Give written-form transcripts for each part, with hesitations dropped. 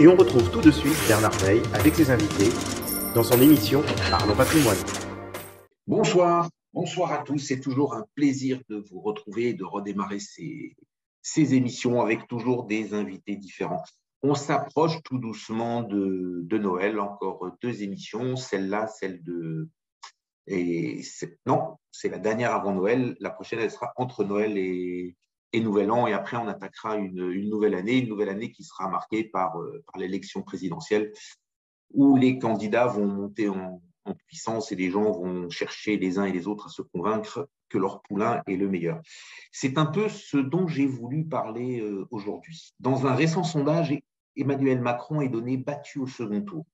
Et on retrouve tout de suite Bernard Veil avec ses invités dans son émission Parlons Patrimoine. Bonsoir, bonsoir à tous. C'est toujours un plaisir de vous retrouver et de redémarrer ces émissions avec toujours des invités différents. On s'approche tout doucement de Noël, encore 2 émissions, celle-là, celle de… Non, c'est la dernière avant Noël. La prochaine, elle sera entre Noël et Nouvel An. Et après, on attaquera une nouvelle année qui sera marquée par l'élection présidentielle où les candidats vont monter en puissance et les gens vont chercher les uns et les autres à se convaincre que leur poulain est le meilleur. C'est un peu ce dont j'ai voulu parler aujourd'hui. Dans un récent sondage, Emmanuel Macron est donné battu au second tour.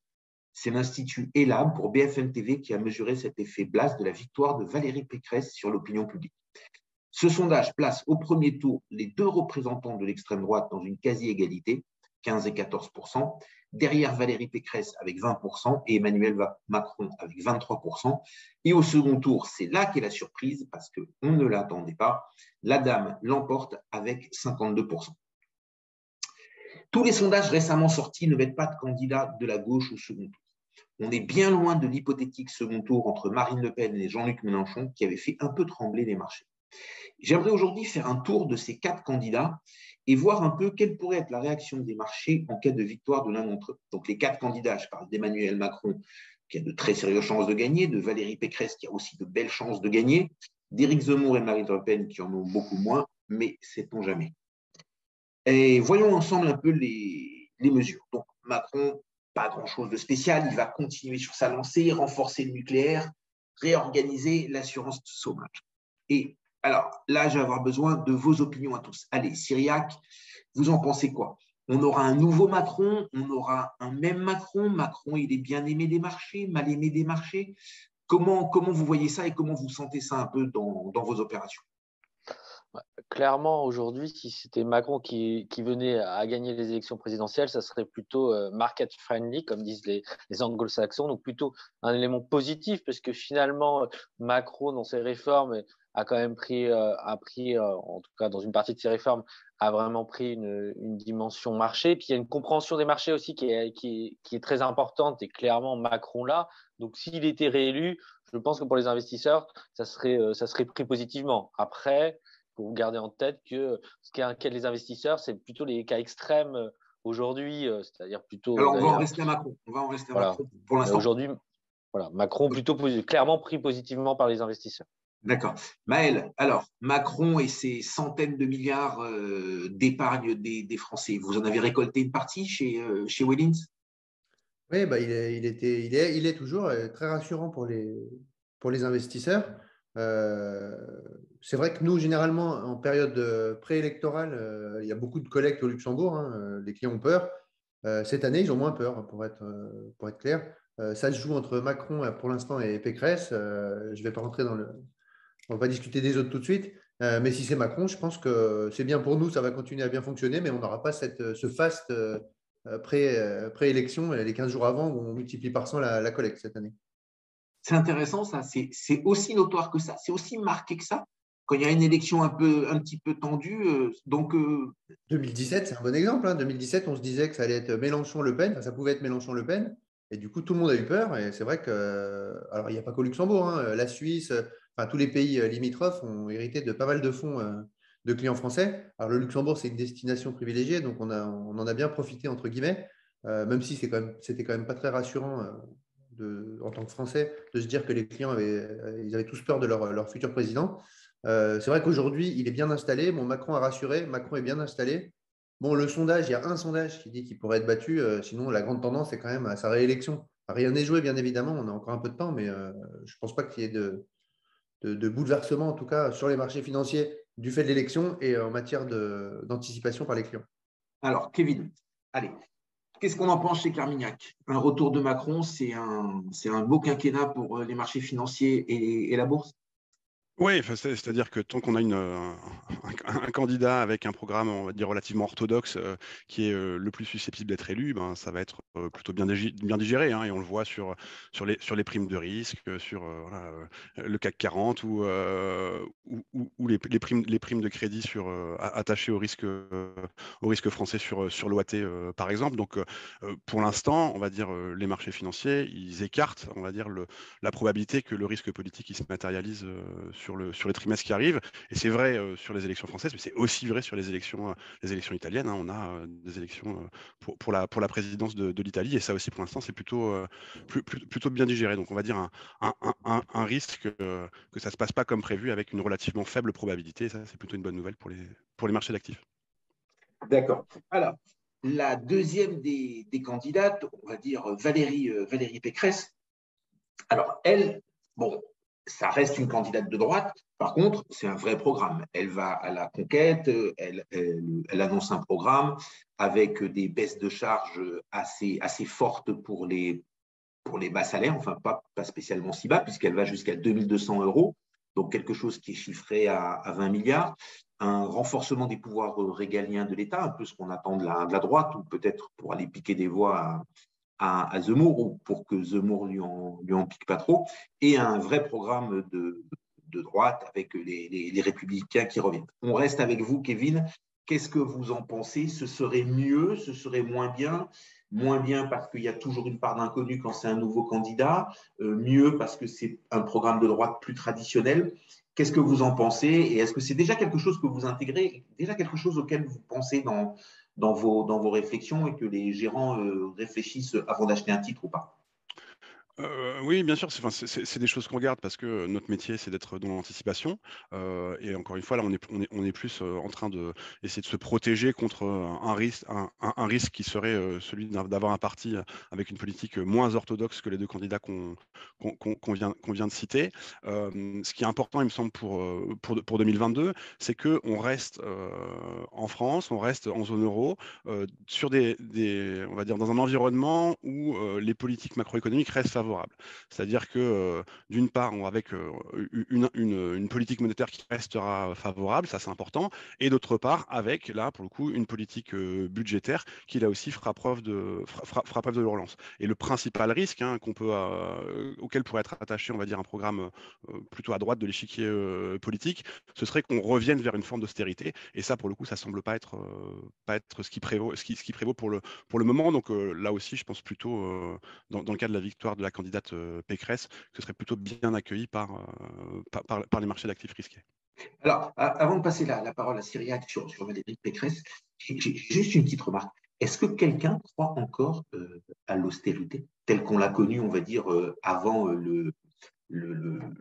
C'est l'Institut ELAB pour BFM TV qui a mesuré cet effet blast de la victoire de Valérie Pécresse sur l'opinion publique. Ce sondage place au premier tour les 2 représentants de l'extrême droite dans une quasi-égalité, 15 et 14%, derrière Valérie Pécresse avec 20% et Emmanuel Macron avec 23%. Et au second tour, c'est là qu'est la surprise parce qu'on ne l'attendait pas. La dame l'emporte avec 52%. Tous les sondages récemment sortis ne mettent pas de candidat de la gauche au second tour. On est bien loin de l'hypothétique second tour entre Marine Le Pen et Jean-Luc Mélenchon qui avait fait un peu trembler les marchés. J'aimerais aujourd'hui faire un tour de ces 4 candidats et voir un peu quelle pourrait être la réaction des marchés en cas de victoire de l'un d'entre eux. Donc les 4 candidats, je parle d'Emmanuel Macron qui a de très sérieuses chances de gagner, de Valérie Pécresse qui a aussi de belles chances de gagner, d'Éric Zemmour et Marine Le Pen qui en ont beaucoup moins, mais sait-on jamais. Et voyons ensemble un peu les mesures. Donc Macron, pas grand-chose de spécial, il va continuer sur sa lancée, renforcer le nucléaire, réorganiser l'assurance chômage. Et alors là, je vais avoir besoin de vos opinions à tous. Allez, Cyriac, vous en pensez quoi? On aura un nouveau Macron, on aura un même Macron. Macron, il est bien aimé des marchés, mal aimé des marchés. Comment vous voyez ça et comment vous sentez ça un peu dans vos opérations? Clairement, aujourd'hui, si c'était Macron qui venait à gagner les élections présidentielles, ça serait plutôt market friendly, comme disent les anglo-saxons, donc plutôt un élément positif, parce que finalement, Macron, dans ses réformes, a quand même pris, en tout cas dans une partie de ses réformes, a vraiment pris une dimension marché. Puis il y a une compréhension des marchés aussi qui est très importante, et clairement Macron là. Donc s'il était réélu, je pense que pour les investisseurs, ça serait pris positivement. Après, pour garder en tête que ce qui inquiète les investisseurs, c'est plutôt les cas extrêmes aujourd'hui, c'est-à-dire plutôt. Alors, on va en rester à Macron. Voilà. Macron pour l'instant. Aujourd'hui, voilà, Macron plutôt clairement pris positivement par les investisseurs. D'accord. Maël, alors, Macron et ses centaines de milliards d'épargne des Français, vous en avez récolté une partie chez Wellins? Oui, bah, il est toujours très rassurant pour les investisseurs. C'est vrai que nous, généralement, en période préélectorale, il y a beaucoup de collectes au Luxembourg, hein, les clients ont peur. Cette année, ils ont moins peur, pour être clair. Ça se joue entre Macron, pour l'instant, et Pécresse. Je ne vais pas rentrer dans le… On ne va pas discuter des autres tout de suite. Mais si c'est Macron, je pense que c'est bien pour nous, ça va continuer à bien fonctionner, mais on n'aura pas ce faste pré-élection, les 15 jours avant, où on multiplie par 100 la collecte cette année. C'est intéressant, ça. C'est aussi notoire que ça. C'est aussi marqué que ça. Quand il y a une élection un petit peu tendue. 2017, c'est un bon exemple. 2017, on se disait que ça allait être Mélenchon-Le Pen. Enfin, ça pouvait être Mélenchon-Le Pen. Et du coup, tout le monde a eu peur. Et c'est vrai que… Alors, il n'y a pas qu'au Luxembourg. La Suisse, enfin, tous les pays limitrophes ont hérité de pas mal de fonds de clients français. Alors, le Luxembourg, c'est une destination privilégiée. Donc, on en a bien profité, entre guillemets. Même si c'était quand même pas très rassurant en tant que Français de se dire que les clients ils avaient tous peur de leur futur président. C'est vrai qu'aujourd'hui, il est bien installé. Bon, Macron a rassuré. Macron est bien installé. Bon, le sondage, il y a un sondage qui dit qu'il pourrait être battu. Sinon, la grande tendance est quand même à sa réélection. Rien n'est joué, bien évidemment. On a encore un peu de temps, mais je ne pense pas qu'il y ait de bouleversement, en tout cas, sur les marchés financiers du fait de l'élection et en matière d'anticipation par les clients. Alors, Kevin, allez, qu'est-ce qu'on en pense chez Carmignac? Un retour de Macron, c'est un beau quinquennat pour les marchés financiers et la bourse? Oui, c'est-à-dire que tant qu'on a un candidat avec un programme, on va dire, relativement orthodoxe, qui est le plus susceptible d'être élu, ben, ça va être plutôt bien digéré, hein, et on le voit sur les primes de risque, sur voilà, le CAC 40 ou les primes de crédit attachées au risque français sur l'OAT, par exemple. Donc, pour l'instant, on va dire, les marchés financiers, ils écartent, on va dire, la probabilité que le risque politique il se matérialise sur les trimestres qui arrivent. Et c'est vrai sur les élections françaises, mais c'est aussi vrai sur les élections italiennes, hein. On a des élections pour la présidence de l'Italie, et ça aussi pour l'instant c'est plutôt bien digéré. Donc on va dire un risque que ça ne se passe pas comme prévu, avec une relativement faible probabilité. Et ça, c'est plutôt une bonne nouvelle pour les marchés d'actifs. D'accord. Alors, la deuxième des candidates, on va dire Valérie Pécresse. Alors, elle, bon, ça reste une candidate de droite. Par contre, c'est un vrai programme. Elle va à la conquête, elle annonce un programme avec des baisses de charges assez fortes pour les bas salaires, enfin pas spécialement si bas, puisqu'elle va jusqu'à 2200 euros, donc quelque chose qui est chiffré à 20 milliards. Un renforcement des pouvoirs régaliens de l'État, un peu ce qu'on attend de la droite, ou peut-être pour aller piquer des voix à Zemmour, ou pour que Zemmour lui en pique pas trop, et un vrai programme de droite avec les républicains qui reviennent. On reste avec vous, Kevin. Qu'est-ce que vous en pensez? Ce serait mieux? Ce serait moins bien? Moins bien parce qu'il y a toujours une part d'inconnu quand c'est un nouveau candidat, mieux parce que c'est un programme de droite plus traditionnel. Qu'est-ce que vous en pensez? Et est-ce que c'est déjà quelque chose que vous intégrez, déjà quelque chose auquel vous pensez dans vos réflexions, et que les gérants réfléchissent avant d'acheter un titre ou pas? Oui, bien sûr, c'est des choses qu'on regarde parce que notre métier, c'est d'être dans l'anticipation. Et encore une fois, là, on est plus en train d'essayer de se protéger contre un risque qui serait celui d'avoir un parti avec une politique moins orthodoxe que les deux candidats qu'on vient de citer. Ce qui est important, il me semble, pour 2022, c'est qu'on reste en France, on reste en zone euro, sur on va dire, dans un environnement où les politiques macroéconomiques restent favorables. C'est-à-dire que d'une part, avec une politique monétaire qui restera favorable, ça c'est important, et d'autre part, avec là pour le coup une politique budgétaire qui là aussi fera preuve de relance. Et le principal risque, hein, auquel pourrait être attaché, on va dire, un programme plutôt à droite de l'échiquier politique, ce serait qu'on revienne vers une forme d'austérité. Et ça, pour le coup, ça semble pas être ce qui prévaut, ce qui prévaut pour le moment. Donc là aussi, je pense plutôt dans le cas de la victoire de la candidate Pécresse, que ce serait plutôt bien accueilli par les marchés d'actifs risqués. Alors, avant de passer la parole à Cyriac sur Valérie Pécresse, j'ai juste une petite remarque. Est-ce que quelqu'un croit encore à l'austérité telle qu'on l'a connue, on va dire, avant je ne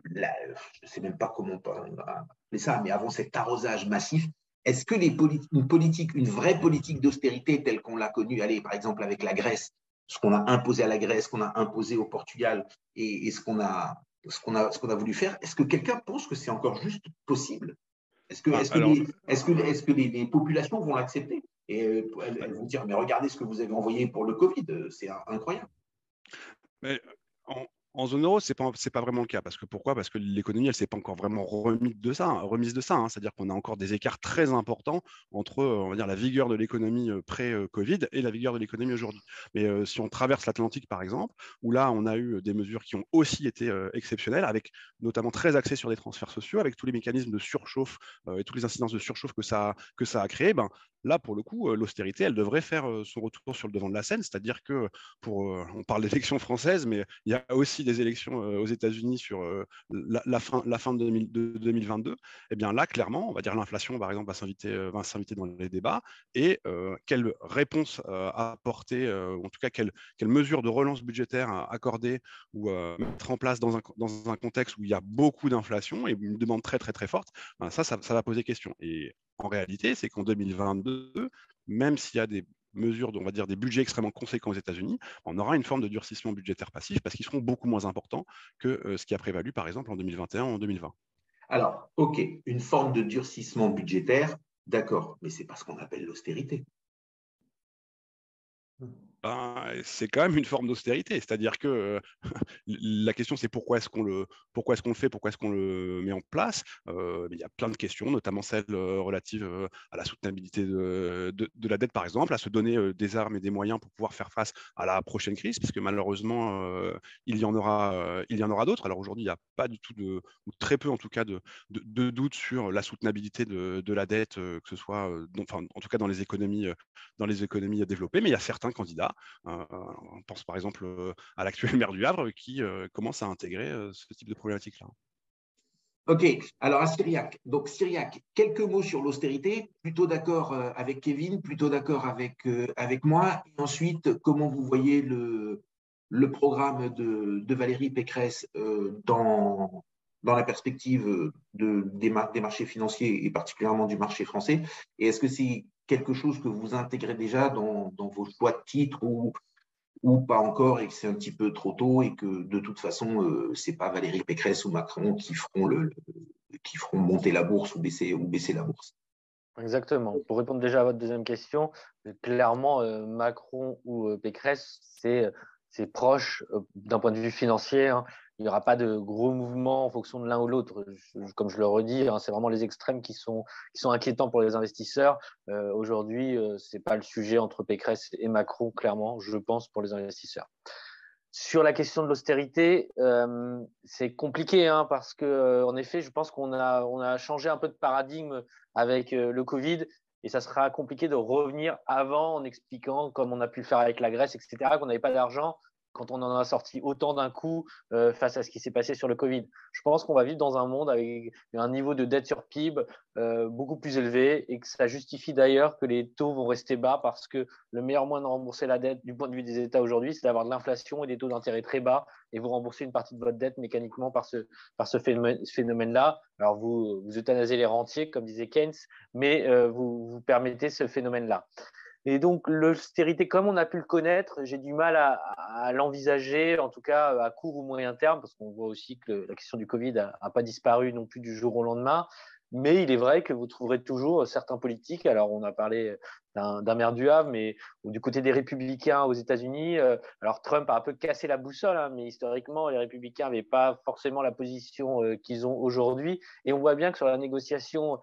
sais même pas comment on peut appeler ça, mais avant cet arrosage massif? Est-ce que une vraie politique d'austérité telle qu'on l'a connue, allez, par exemple avec la Grèce, ce qu'on a imposé à la Grèce, ce qu'on a imposé au Portugal, et ce qu'on a voulu faire, est-ce que quelqu'un pense que c'est encore juste possible? Est-ce que les populations vont l'accepter? Et elles vont dire, mais regardez ce que vous avez envoyé pour le Covid, c'est incroyable. Mais en zone euro, c'est pas vraiment le cas. Pourquoi? Parce que l'économie, elle s'est pas encore vraiment remise de ça, hein. C'est-à-dire qu'on a encore des écarts très importants entre, on va dire, la vigueur de l'économie pré-Covid et la vigueur de l'économie aujourd'hui. Mais si on traverse l'Atlantique, par exemple, où là, on a eu des mesures qui ont aussi été exceptionnelles, avec notamment très axées sur les transferts sociaux, avec tous les mécanismes de surchauffe et toutes les incidences de surchauffe que ça a créé, ben, là, pour le coup, l'austérité, elle devrait faire son retour sur le devant de la scène. C'est-à-dire que, on parle d'élections françaises, mais il y a aussi des élections aux États-Unis sur la fin de 2022. Eh bien là, clairement, on va dire l'inflation, par exemple, va s'inviter dans les débats. Et quelle réponse apporter, ou en tout cas, quelle mesure de relance budgétaire accorder ou mettre en place dans un contexte où il y a beaucoup d'inflation et une demande très, très, très forte, ben ça va poser question. Et en réalité, c'est qu'en 2022, même s'il y a des mesures, on va dire des budgets extrêmement conséquents aux États-Unis, on aura une forme de durcissement budgétaire passif parce qu'ils seront beaucoup moins importants que ce qui a prévalu, par exemple, en 2021 ou en 2020. Alors, OK, une forme de durcissement budgétaire, d'accord, mais c'est pas ce qu'on appelle l'austérité. c'est quand même une forme d'austérité. C'est-à-dire que la question, c'est pourquoi est-ce qu'on le fait, pourquoi est-ce qu'on le met en place. Il y a plein de questions, notamment celles relatives à la soutenabilité de la dette, par exemple, à se donner des armes et des moyens pour pouvoir faire face à la prochaine crise, puisque malheureusement, il y en aura d'autres. Alors aujourd'hui, il n'y a pas du tout ou très peu en tout cas, de doute sur la soutenabilité de la dette, que ce soit, en tout cas dans les économies développées, mais il y a certains candidats, on pense par exemple à l'actuel maire du Havre, qui commence à intégrer ce type de problématique-là. Ok, alors à Cyriac. Donc Cyriac, quelques mots sur l'austérité, plutôt d'accord avec Kevin, plutôt d'accord avec moi. Et ensuite, comment vous voyez le programme de Valérie Pécresse dans la perspective des marchés financiers et particulièrement du marché français? Et est-ce que c'est quelque chose que vous intégrez déjà dans vos choix de titres ou pas encore, et que c'est un petit peu trop tôt et que de toute façon, c'est pas Valérie Pécresse ou Macron qui feront monter la bourse ou baisser la bourse? Exactement. Pour répondre déjà à votre deuxième question, clairement, Macron ou Pécresse, c'est proche d'un point de vue financier, hein. Il n'y aura pas de gros mouvements en fonction de l'un ou l'autre. Comme je le redis, hein, c'est vraiment les extrêmes qui sont inquiétants pour les investisseurs. Aujourd'hui, ce n'est pas le sujet entre Pécresse et Macron, clairement, je pense, pour les investisseurs. Sur la question de l'austérité, c'est compliqué, hein, parce que, en effet, je pense qu'on a changé un peu de paradigme avec le Covid, et ça sera compliqué de revenir avant en expliquant, comme on a pu le faire avec la Grèce, etc., qu'on n'avait pas d'argent quand on en a sorti autant d'un coup face à ce qui s'est passé sur le Covid. Je pense qu'on va vivre dans un monde avec un niveau de dette sur PIB beaucoup plus élevé, et que ça justifie d'ailleurs que les taux vont rester bas, parce que le meilleur moyen de rembourser la dette du point de vue des États aujourd'hui, c'est d'avoir de l'inflation et des taux d'intérêt très bas, et vous remboursez une partie de votre dette mécaniquement par ce phénomène-là. Alors vous euthanasez les rentiers, comme disait Keynes, mais vous permettez ce phénomène-là. Et donc, l'austérité, comme on a pu le connaître, j'ai du mal à l'envisager, en tout cas à court ou moyen terme, parce qu'on voit aussi que la question du Covid n'a pas disparu non plus du jour au lendemain. Mais il est vrai que vous trouverez toujours certains politiques. Alors, on a parlé d'un maire du Havre, mais du côté des Républicains aux États-Unis, alors Trump a un peu cassé la boussole, hein, mais historiquement, les Républicains n'avaient pas forcément la position qu'ils ont aujourd'hui. Et on voit bien que sur la négociation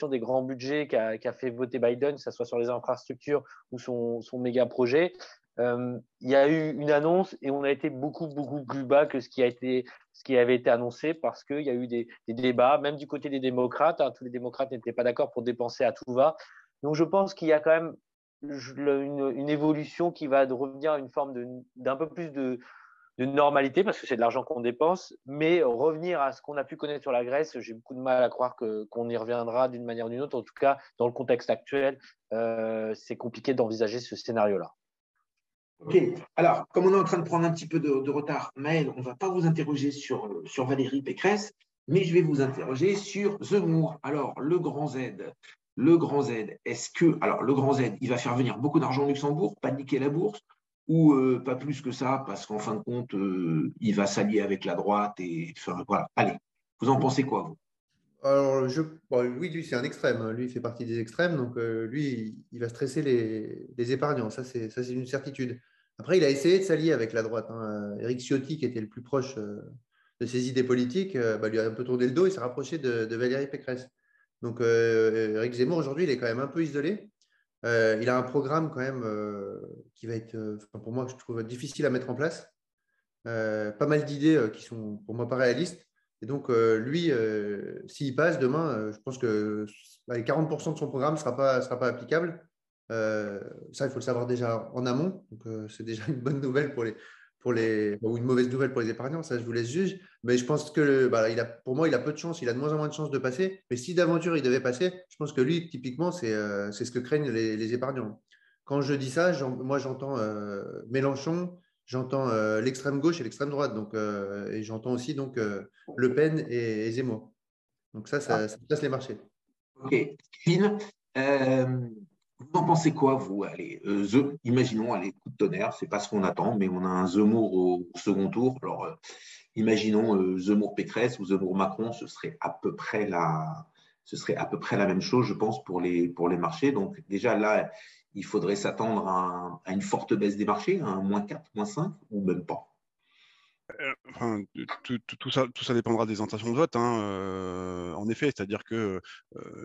des grands budgets qu'a fait voter Biden, que ce soit sur les infrastructures ou son méga projet, il y a eu une annonce et on a été beaucoup plus bas que ce qui avait été annoncé, parce qu'il y a eu des débats, même du côté des démocrates, hein. Tous les démocrates n'étaient pas d'accord pour dépenser à tout va. Donc je pense qu'il y a quand même une évolution qui va revenir à une forme d'un peu plus de normalité, parce que c'est de l'argent qu'on dépense, mais revenir à ce qu'on a pu connaître sur la Grèce, j'ai beaucoup de mal à croire qu'on y reviendra d'une manière ou d'une autre. En tout cas, dans le contexte actuel, c'est compliqué d'envisager ce scénario-là. Ok, alors, comme on est en train de prendre un petit peu de retard, Maël, on ne va pas vous interroger sur Valérie Pécresse, mais je vais vous interroger sur Zemmour. Alors, le grand Z, alors le grand Z, il va faire venir beaucoup d'argent au Luxembourg, paniquer la bourse, ou pas plus que ça, parce qu'en fin de compte, il va s'allier avec la droite, et enfin, voilà. Allez, vous en pensez quoi, vous? Alors, oui, lui, c'est un extrême, hein. Lui, il fait partie des extrêmes. Donc, lui, il va stresser les épargnants. Ça, c'est une certitude. Après, il a essayé de s'allier avec la droite, hein. Éric Ciotti, qui était le plus proche de ses idées politiques, lui a un peu tourné le dos et s'est rapproché de Valérie Pécresse. Donc, Éric Zemmour, aujourd'hui, il est quand même un peu isolé. Il a un programme quand même qui va être, pour moi, je trouve difficile à mettre en place. Pas mal d'idées qui sont, pour moi, pas réalistes. Et donc, lui, s'il passe demain, je pense que 40% de son programme ne sera pas applicable. Ça, il faut le savoir déjà en amont. Donc, c'est déjà une bonne nouvelle ou une mauvaise nouvelle pour les épargnants. Ça, je vous laisse juger. Mais je pense que pour moi, il a peu de chance. Il a de moins en moins de chances de passer. Mais si d'aventure il devait passer, je pense que lui, typiquement, c'est ce que craignent les épargnants. Quand je dis ça, moi, j'entends Mélenchon. J'entends l'extrême gauche et l'extrême droite, donc, et j'entends aussi donc, Le Pen et Zemmour. Donc ça passe les marchés. Ok, Kevin, vous en pensez quoi, vous? Allez, imaginons, allez, coup de tonnerre, c'est pas ce qu'on attend, mais on a un Zemmour au second tour. Alors, imaginons Zemmour-Pécresse ou Zemmour-Macron, ce serait à peu près la même chose, je pense, pour les marchés. Donc déjà là, il faudrait s'attendre à une forte baisse des marchés, à un -4, -5 ou même pas? Enfin, tout ça dépendra des intentions de vote, hein, en effet, c'est-à-dire que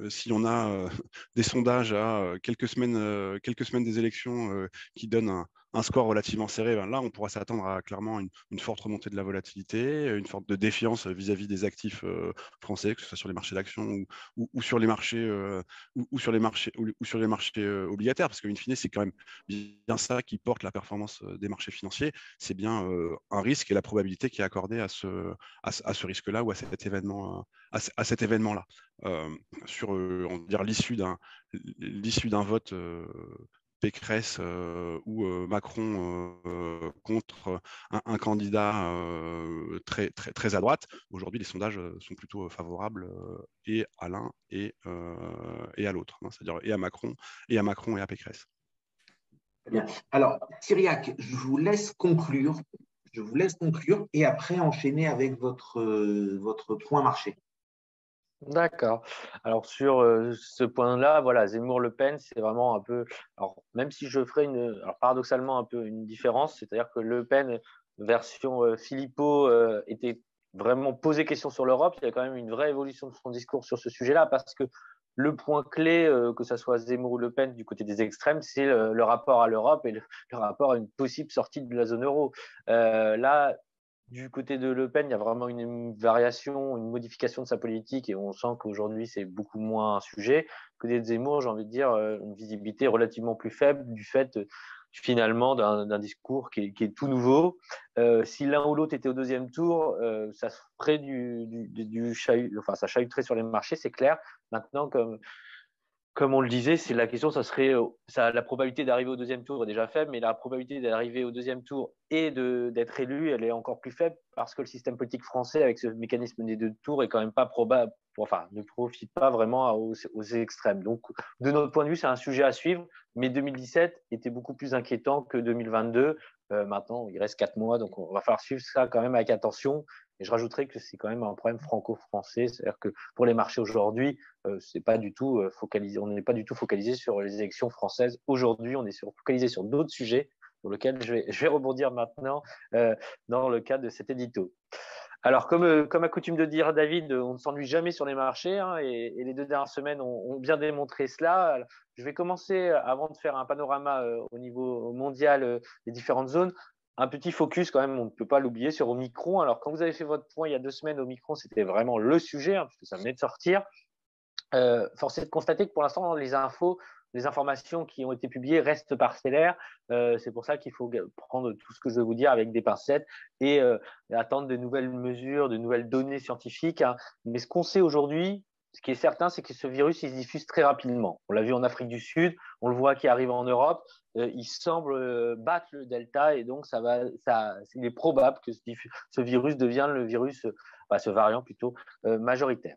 si on a des sondages à quelques semaines des élections qui donnent un score relativement serré, ben là, on pourra s'attendre à clairement une forte remontée de la volatilité, une forte de défiance vis-à-vis des actifs français, que ce soit sur les marchés d'actions ou sur les marchés ou sur les marchés obligataires, parce qu'in fine, c'est quand même bien ça qui porte la performance des marchés financiers. C'est bien un risque et la probabilité qui est accordée à ce risque-là ou à cet événement-là. Sur on va dire l'issue d'un vote Pécresse ou Macron contre un candidat très à droite, aujourd'hui les sondages sont plutôt favorables et à l'un et à l'autre, hein, c'est-à-dire et à Macron et à Pécresse. Bien. Alors, Cyriac, je vous laisse conclure et après enchaîner avec votre point marché. D'accord. Alors sur ce point-là, voilà, Zemmour-Le Pen, c'est vraiment un peu. Alors même si je ferais paradoxalement un peu une différence, c'est-à-dire que Le Pen version Philippot était vraiment posé question sur l'Europe. Il y a quand même une vraie évolution de son discours sur ce sujet-là parce que le point clé, que ce soit Zemmour ou Le Pen du côté des extrêmes, c'est le rapport à l'Europe et le rapport à une possible sortie de la zone euro. Là, du côté de Le Pen, il y a vraiment une variation, une modification de sa politique et on sent qu'aujourd'hui, c'est beaucoup moins un sujet. Que des Zemmour, j'ai envie de dire, une visibilité relativement plus faible du fait finalement d'un discours qui est tout nouveau. Si l'un ou l'autre était au deuxième tour, ça ferait ça chahuterait sur les marchés, c'est clair. Maintenant, comme on le disait, c'est la question, ça serait la probabilité d'arriver au deuxième tour est déjà faible, mais la probabilité d'arriver au deuxième tour et d'être élu, elle est encore plus faible parce que le système politique français avec ce mécanisme des deux tours est quand même pas probable, enfin ne profite pas vraiment aux extrêmes. Donc de notre point de vue, c'est un sujet à suivre, mais 2017 était beaucoup plus inquiétant que 2022. Maintenant, il reste 4 mois, donc on va falloir suivre ça quand même avec attention. Et je rajouterais que c'est quand même un problème franco-français, c'est-à-dire que pour les marchés aujourd'hui, c'est pas du tout focalisé. On n'est pas du tout focalisé sur les élections françaises. Aujourd'hui, on est focalisé sur d'autres sujets sur lesquels je vais rebondir maintenant dans le cadre de cet édito. Alors, comme à coutume de dire David, on ne s'ennuie jamais sur les marchés hein, et les 2 dernières semaines ont bien démontré cela. Alors, je vais commencer, avant de faire un panorama au niveau mondial des différentes zones, un petit focus quand même, on ne peut pas l'oublier, sur Omicron. Alors, quand vous avez fait votre point il y a 2 semaines, Omicron, c'était vraiment le sujet, hein, puisque ça venait de sortir. Force est de constater que pour l'instant, les informations qui ont été publiées restent parcellaires. C'est pour ça qu'il faut prendre tout ce que je vais vous dire avec des pincettes et attendre de nouvelles mesures, de nouvelles données scientifiques. Hein. Mais ce qu'on sait aujourd'hui, ce qui est certain, c'est que ce virus, il se diffuse très rapidement. On l'a vu en Afrique du Sud, on le voit qui arrive en Europe. Il semble battre le Delta et donc il est probable que ce virus devienne ce variant plutôt majoritaire.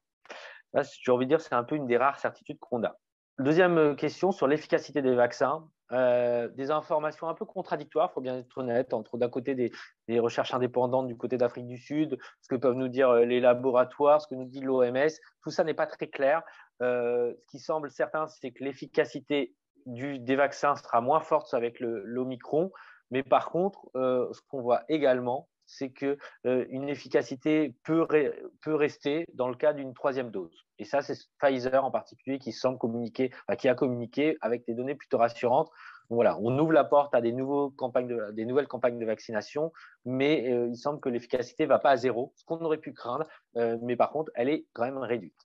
Là, j'ai envie de dire, c'est un peu une des rares certitudes qu'on a. Deuxième question sur l'efficacité des vaccins. Des informations un peu contradictoires, il faut bien être honnête, entre d'un côté des recherches indépendantes du côté d'Afrique du Sud, ce que peuvent nous dire les laboratoires, ce que nous dit l'OMS, tout ça n'est pas très clair. Ce qui semble certain, c'est que l'efficacité des vaccins sera moins forte avec l'Omicron, mais par contre, ce qu'on voit également, c'est qu'une efficacité peut rester dans le cas d'une 3e dose. Et ça, c'est Pfizer en particulier qui a communiqué avec des données plutôt rassurantes. Donc voilà, on ouvre la porte à des nouvelles campagnes de vaccination, mais il semble que l'efficacité ne va pas à zéro, ce qu'on aurait pu craindre, mais par contre, elle est quand même réduite.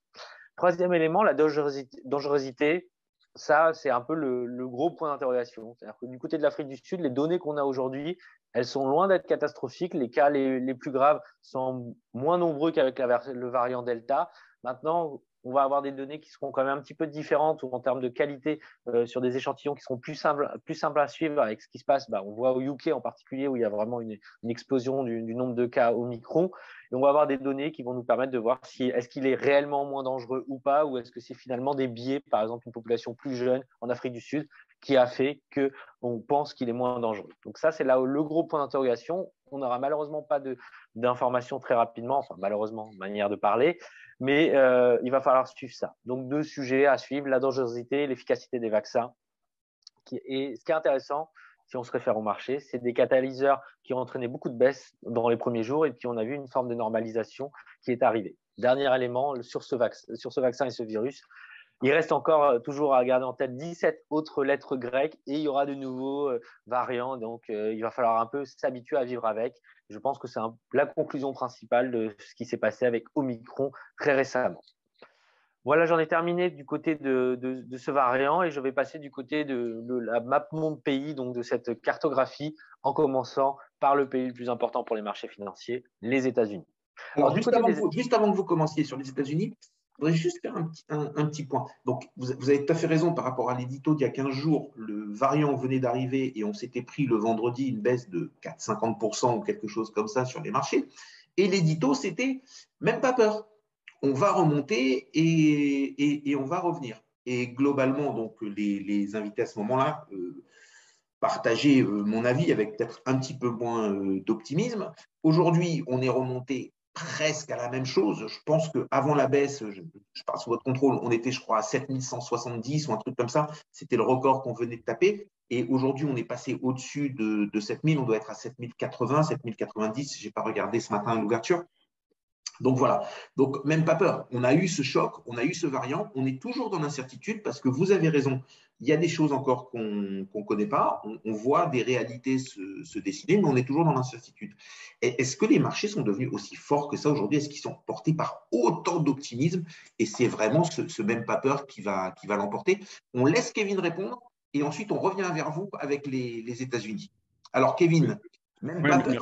3e élément, la dangerosité. Ça, c'est un peu le gros point d'interrogation. C'est-à-dire que du côté de l'Afrique du Sud, les données qu'on a aujourd'hui, elles sont loin d'être catastrophiques. Les cas les plus graves sont moins nombreux qu'avec le variant Delta. Maintenant, on va avoir des données qui seront quand même un petit peu différentes en termes de qualité sur des échantillons qui seront plus simples à suivre avec ce qui se passe. On voit au UK en particulier où il y a vraiment une explosion du nombre de cas Omicron. Et on va avoir des données qui vont nous permettre de voir est-ce qu'il est réellement moins dangereux ou pas, ou est-ce que c'est finalement des biais, par exemple une population plus jeune en Afrique du Sud, qui a fait qu'on pense qu'il est moins dangereux. Donc ça, c'est là le gros point d'interrogation. On n'aura malheureusement pas d'informations très rapidement, enfin malheureusement, manière de parler, mais il va falloir suivre ça. Donc 2 sujets à suivre, la dangerosité et l'efficacité des vaccins Et ce qui est intéressant, si on se réfère au marché, c'est des catalyseurs qui ont entraîné beaucoup de baisses dans les premiers jours et puis on a vu une forme de normalisation qui est arrivée. Dernier élément sur ce vaccin et ce virus, il reste encore toujours à garder en tête 17 autres lettres grecques et il y aura de nouveaux variants. Donc, il va falloir un peu s'habituer à vivre avec. Je pense que c'est la conclusion principale de ce qui s'est passé avec Omicron très récemment. Voilà, j'en ai terminé du côté de ce variant et je vais passer du côté de la map monde pays, donc de cette cartographie, en commençant par le pays le plus important pour les marchés financiers, les États-Unis. Alors, juste avant que vous commenciez sur les États-Unis, je voudrais juste faire un petit point. Donc, vous avez tout à fait raison par rapport à l'édito d'il y a 15 jours. Le variant venait d'arriver et on s'était pris le vendredi une baisse de 4,50% ou quelque chose comme ça sur les marchés. Et l'édito, c'était même pas peur. On va remonter et on va revenir. Et globalement, donc, les invités à ce moment-là partageaient mon avis avec peut-être un petit peu moins d'optimisme. Aujourd'hui, on est remonté presque à la même chose. Je pense qu'avant la baisse, je parle sous votre contrôle, on était, je crois, à 7170 ou un truc comme ça. C'était le record qu'on venait de taper. Et aujourd'hui, on est passé au-dessus de 7000. On doit être à 7080, 7090. Je n'ai pas regardé ce matin à l'ouverture. Donc voilà, donc même pas peur. On a eu ce choc, on a eu ce variant, on est toujours dans l'incertitude parce que vous avez raison. Il y a des choses encore qu'on ne connaît pas, on voit des réalités se dessiner, mais on est toujours dans l'incertitude. Est-ce que les marchés sont devenus aussi forts que ça aujourd'hui? Est-ce qu'ils sont portés par autant d'optimisme? Et c'est vraiment ce même pas peur qui va l'emporter. On laisse Kevin répondre et ensuite on revient vers vous avec les États-Unis. Alors Kevin, même pas peur.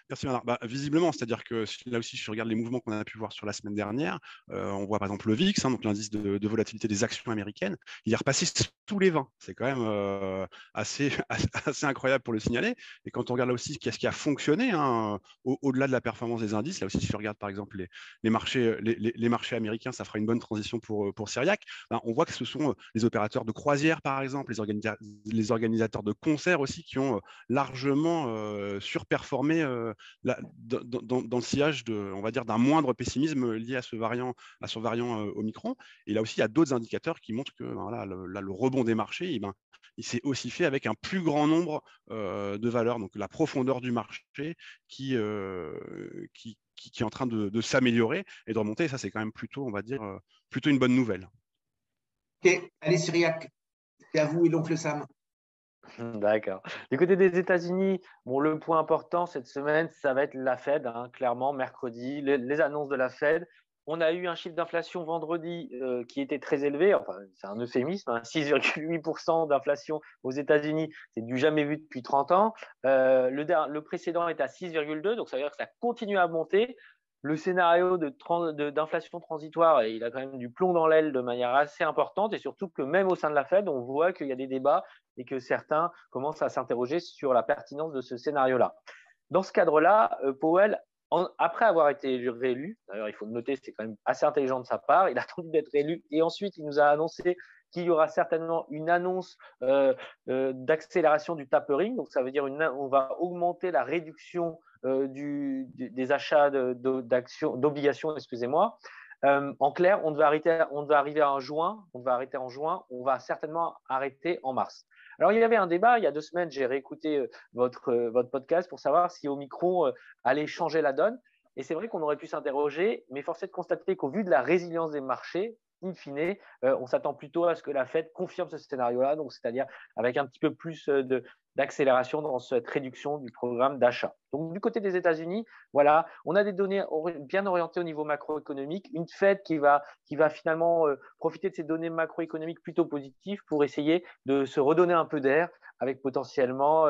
Merci Bernard. Visiblement, c'est-à-dire que là aussi, si je regarde les mouvements qu'on a pu voir sur la semaine dernière, on voit par exemple le VIX, donc l'indice de volatilité des actions américaines, il est repassé sous les 20. C'est quand même assez incroyable pour le signaler. Et quand on regarde là aussi qu'est-ce qui a fonctionné au-delà de la performance des indices, là aussi, si je regarde par exemple les marchés américains, ça fera une bonne transition pour Cyriac. On voit que ce sont les opérateurs de croisière, par exemple, les organisateurs de concerts aussi qui ont largement surperformé dans le sillage on va dire, d'un moindre pessimisme lié à ce variant Omicron. Et là aussi, il y a d'autres indicateurs qui montrent que le rebond des marchés, il s'est aussi fait avec un plus grand nombre de valeurs. Donc la profondeur du marché qui est en train de s'améliorer et de remonter. Et ça, c'est quand même plutôt, on va dire, plutôt une bonne nouvelle. Ok, allez Cyriac, c'est à vous et l'oncle Sam. D'accord. Du côté des États-Unis, le point important cette semaine, ça va être la Fed, clairement, mercredi, les annonces de la Fed. On a eu un chiffre d'inflation vendredi qui était très élevé, enfin, c'est un euphémisme, 6,8% d'inflation aux États-Unis, c'est du jamais vu depuis 30 ans. Le précédent est à 6,2, donc ça veut dire que ça continue à monter. Le scénario d'inflation transitoire, il a quand même du plomb dans l'aile de manière assez importante et surtout que même au sein de la Fed, on voit qu'il y a des débats et que certains commencent à s'interroger sur la pertinence de ce scénario-là. Dans ce cadre-là, Powell, après avoir été réélu, d'ailleurs il faut le noter, c'est quand même assez intelligent de sa part, il a attendu d'être réélu et ensuite il nous a annoncé qu'il y aura certainement une annonce d'accélération du tapering, donc ça veut dire on va augmenter la réduction des achats d'obligations, excusez-moi. En clair, on va arrêter en juin, on va certainement arrêter en mars. Alors, il y avait un débat il y a 2 semaines, j'ai réécouté votre podcast pour savoir si Omicron allait changer la donne. Et c'est vrai qu'on aurait pu s'interroger, mais force est de constater qu'au vu de la résilience des marchés, in fine, on s'attend plutôt à ce que la Fed confirme ce scénario-là, donc c'est-à-dire avec un petit peu plus d'accélération dans cette réduction du programme d'achat. Donc, du côté des États-Unis, voilà, on a des données bien orientées au niveau macroéconomique, une Fed qui va finalement profiter de ces données macroéconomiques plutôt positives pour essayer de se redonner un peu d'air avec potentiellement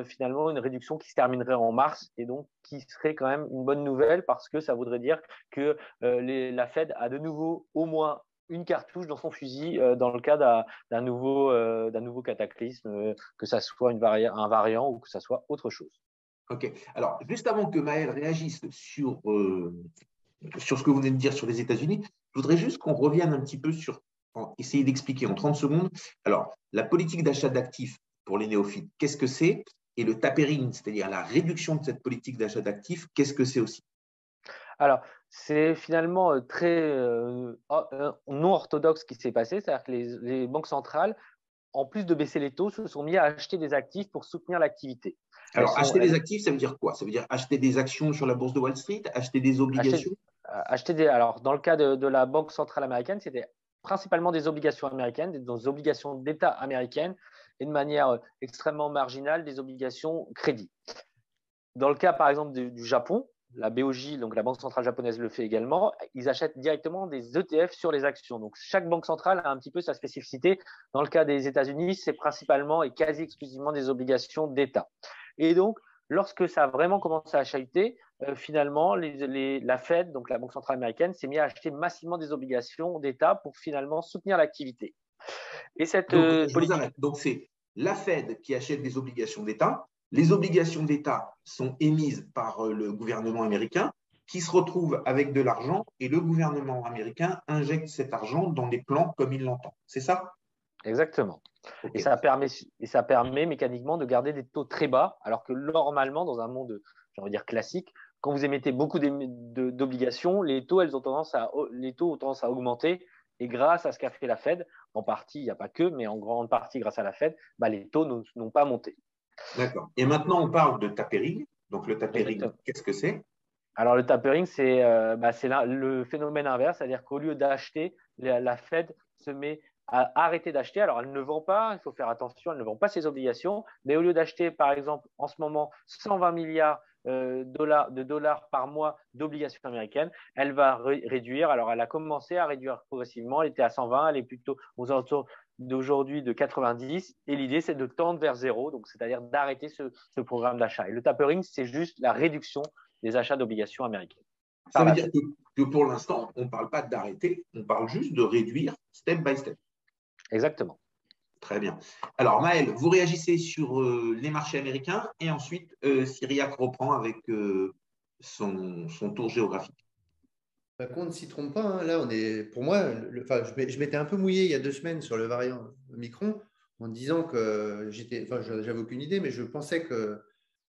finalement une réduction qui se terminerait en mars et donc qui serait quand même une bonne nouvelle parce que ça voudrait dire que la Fed a de nouveau au moins une cartouche dans son fusil dans le cas d'un nouveau cataclysme, que ça soit un variant ou que ça soit autre chose. Ok. Alors, juste avant que Maël réagisse sur ce que vous venez de dire sur les États-Unis, je voudrais juste qu'on revienne un petit peu sur, essayer d'expliquer en 30 secondes. Alors, la politique d'achat d'actifs pour les néophytes, qu'est-ce que c'est? Et le tapering, c'est-à-dire la réduction de cette politique d'achat d'actifs, qu'est-ce que c'est aussi? Alors, c'est finalement très non orthodoxe ce qui s'est passé, c'est-à-dire que les banques centrales en plus de baisser les taux, se sont mis à acheter des actifs pour soutenir l'activité. Alors, acheter des actifs, ça veut dire quoi? Ça veut dire acheter des actions sur la bourse de Wall Street, acheter des obligations? Alors, dans le cas de la Banque centrale américaine, c'était principalement des obligations américaines, des obligations d'État américaines et de manière extrêmement marginale, des obligations crédit. Dans le cas, par exemple, du Japon, la BOJ, donc la Banque centrale japonaise, le fait également. Ils achètent directement des ETF sur les actions. Donc, chaque banque centrale a un petit peu sa spécificité. Dans le cas des États-Unis, c'est principalement et quasi exclusivement des obligations d'État. Et donc, lorsque ça a vraiment commencé à chahuter, finalement, la Fed, donc la Banque centrale américaine, s'est mise à acheter massivement des obligations d'État pour finalement soutenir l'activité. Et cette politique… Donc, c'est la Fed qui achète des obligations d'État. Les obligations d'État sont émises par le gouvernement américain qui se retrouve avec de l'argent et le gouvernement américain injecte cet argent dans les plans comme il l'entend. C'est ça? Exactement. Okay. Et ça permet mécaniquement de garder des taux très bas, alors que normalement, dans un monde, j'ai envie de dire classique, quand vous émettez beaucoup d'obligations, les taux ont tendance à augmenter. Et grâce à ce qu'a fait la Fed, en partie, il n'y a pas que, mais en grande partie grâce à la Fed, les taux n'ont pas monté. D'accord. Et maintenant, on parle de tapering. Donc, le tapering, qu'est-ce que c'est? Alors, le tapering, c'est le phénomène inverse, c'est-à-dire qu'au lieu d'acheter, la Fed se met à arrêter d'acheter. Alors, elle ne vend pas, il faut faire attention, elle ne vend pas ses obligations, mais au lieu d'acheter, par exemple, en ce moment, 120 milliards de dollars par mois d'obligations américaines, elle va réduire. Alors, elle a commencé à réduire progressivement, elle était à 120, elle est plutôt aux alentours d'aujourd'hui de 90, et l'idée c'est de tendre vers zéro, donc c'est-à-dire d'arrêter ce programme d'achat. Et le tapering, c'est juste la réduction des achats d'obligations américaines. Ça veut dire que pour l'instant, on ne parle pas d'arrêter, on parle juste de réduire step by step. Exactement. Très bien. Alors Maël, vous réagissez sur les marchés américains et ensuite Cyriac reprend avec son tour géographique. Qu'on ne s'y trompe pas, hein. Là, on est, pour moi, je m'étais un peu mouillé il y a 2 semaines sur le variant Omicron en disant que j'avais aucune idée, mais je pensais que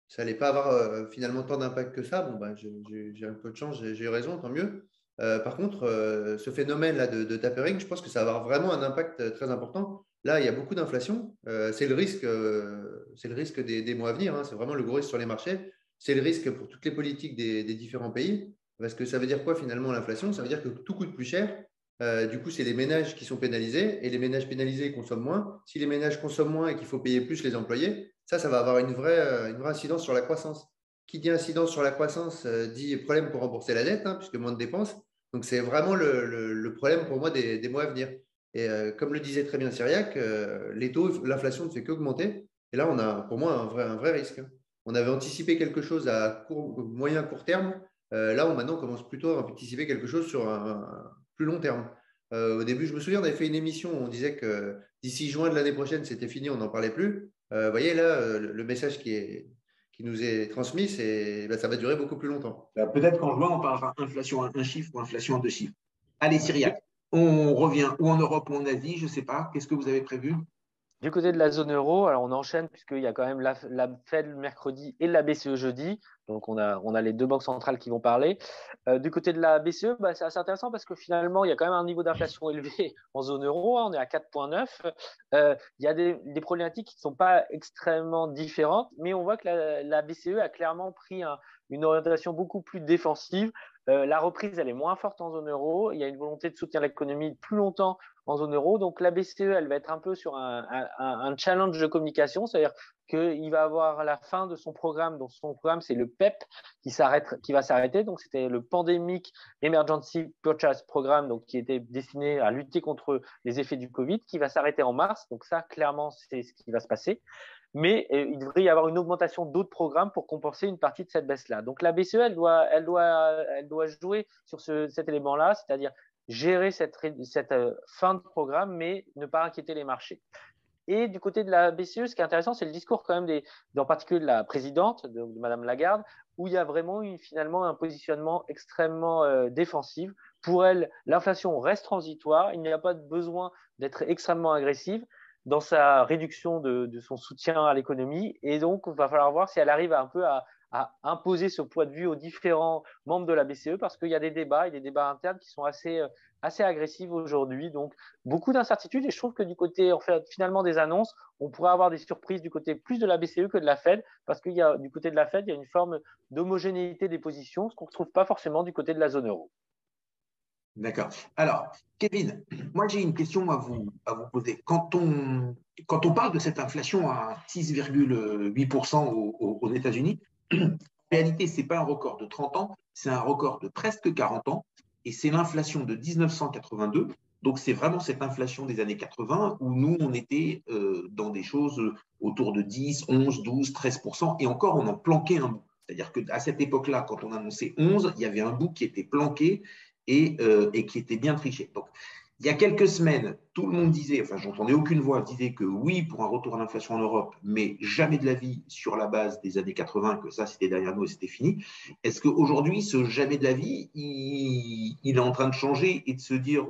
ça n'allait pas avoir finalement tant d'impact que ça. Bon, j'ai un peu de chance, j'ai eu raison, tant mieux. Par contre, ce phénomène-là de tapering, je pense que ça va avoir vraiment un impact très important. Là, il y a beaucoup d'inflation. C'est le risque des mois à venir, hein. C'est vraiment le gros risque sur les marchés. C'est le risque pour toutes les politiques des différents pays. Parce que ça veut dire quoi finalement l'inflation? Ça veut dire que tout coûte plus cher. Du coup, c'est les ménages qui sont pénalisés et les ménages pénalisés consomment moins. Si les ménages consomment moins et qu'il faut payer plus les employés, ça va avoir une vraie incidence sur la croissance. Qui dit incidence sur la croissance dit problème pour rembourser la dette, hein, puisque moins de dépenses. Donc, c'est vraiment le problème pour moi des mois à venir. Et comme le disait très bien Cyriac, les taux, l'inflation ne fait qu'augmenter. Et là, on a pour moi un vrai risque. On avait anticipé quelque chose à moyen court terme. Là, maintenant, on commence plutôt à anticiper quelque chose sur un plus long terme. Au début, je me souviens, on avait fait une émission où on disait que d'ici juin de l'année prochaine, c'était fini, on n'en parlait plus. Vous voyez, là, le message qui nous est transmis, ça va durer beaucoup plus longtemps. Peut-être qu'en juin, on parlera inflation à 1 chiffre ou inflation à 2 chiffres. Allez, Cyriac, on revient ou en Europe ou en Asie, je ne sais pas. Qu'est-ce que vous avez prévu? Du côté de la zone euro, alors on enchaîne puisqu'il y a quand même la Fed mercredi et la BCE jeudi. Donc, on a les 2 banques centrales qui vont parler. Du côté de la BCE, c'est assez intéressant parce que finalement, il y a quand même un niveau d'inflation élevé en zone euro. On est à 4,9. Il y a des problématiques qui ne sont pas extrêmement différentes, mais on voit que la BCE a clairement pris une orientation beaucoup plus défensive. La reprise, elle est moins forte en zone euro. Il y a une volonté de soutenir l'économie plus longtemps en zone euro. Donc, la BCE, elle va être un peu sur un challenge de communication, c'est-à-dire qu'il va avoir la fin de son programme. Donc, son programme, c'est le PEP qui va s'arrêter. Donc, c'était le Pandemic Emergency Purchase Programme, donc qui était destiné à lutter contre les effets du Covid, qui va s'arrêter en mars. Donc, ça, clairement, c'est ce qui va se passer. Mais il devrait y avoir une augmentation d'autres programmes pour compenser une partie de cette baisse-là. Donc, la BCE, elle doit jouer sur cet élément-là, c'est-à-dire gérer cette fin de programme, mais ne pas inquiéter les marchés. Et du côté de la BCE, ce qui est intéressant, c'est le discours quand même en particulier de la présidente, de Madame Lagarde, où il y a vraiment finalement un positionnement extrêmement défensif. Pour elle, l'inflation reste transitoire, il n'y a pas besoin d'être extrêmement agressive dans sa réduction de son soutien à l'économie. Et donc, il va falloir voir si elle arrive un peu à imposer ce point de vue aux différents membres de la BCE, parce qu'il y a des débats et des débats internes qui sont assez assez agressive aujourd'hui. Donc, beaucoup d'incertitudes. Et je trouve que du côté, en fait, finalement, des annonces, on pourrait avoir des surprises du côté plus de la BCE que de la Fed, parce qu'il y a, du côté de la Fed, il y a une forme d'homogénéité des positions, ce qu'on ne retrouve pas forcément du côté de la zone euro. D'accord. Alors, Kevin, moi j'ai une question à vous poser. Quand on parle de cette inflation à 6,8% aux États-Unis, en réalité, ce n'est pas un record de 30 ans, c'est un record de presque 40 ans, et c'est l'inflation de 1982. Donc, c'est vraiment cette inflation des années 80 où nous, on était dans des choses autour de 10, 11, 12, 13%, et encore, on en planquait un bout. C'est-à-dire qu'à cette époque-là, quand on annonçait 11, il y avait un bout qui était planqué et qui était bien triché. Donc, il y a quelques semaines, tout le monde disait, enfin, j'entendais aucune voix disait que oui pour un retour à l'inflation en Europe, mais jamais de la vie sur la base des années 80, que ça c'était derrière nous et c'était fini. Est-ce qu'aujourd'hui, ce jamais de la vie, il est en train de changer et de se dire,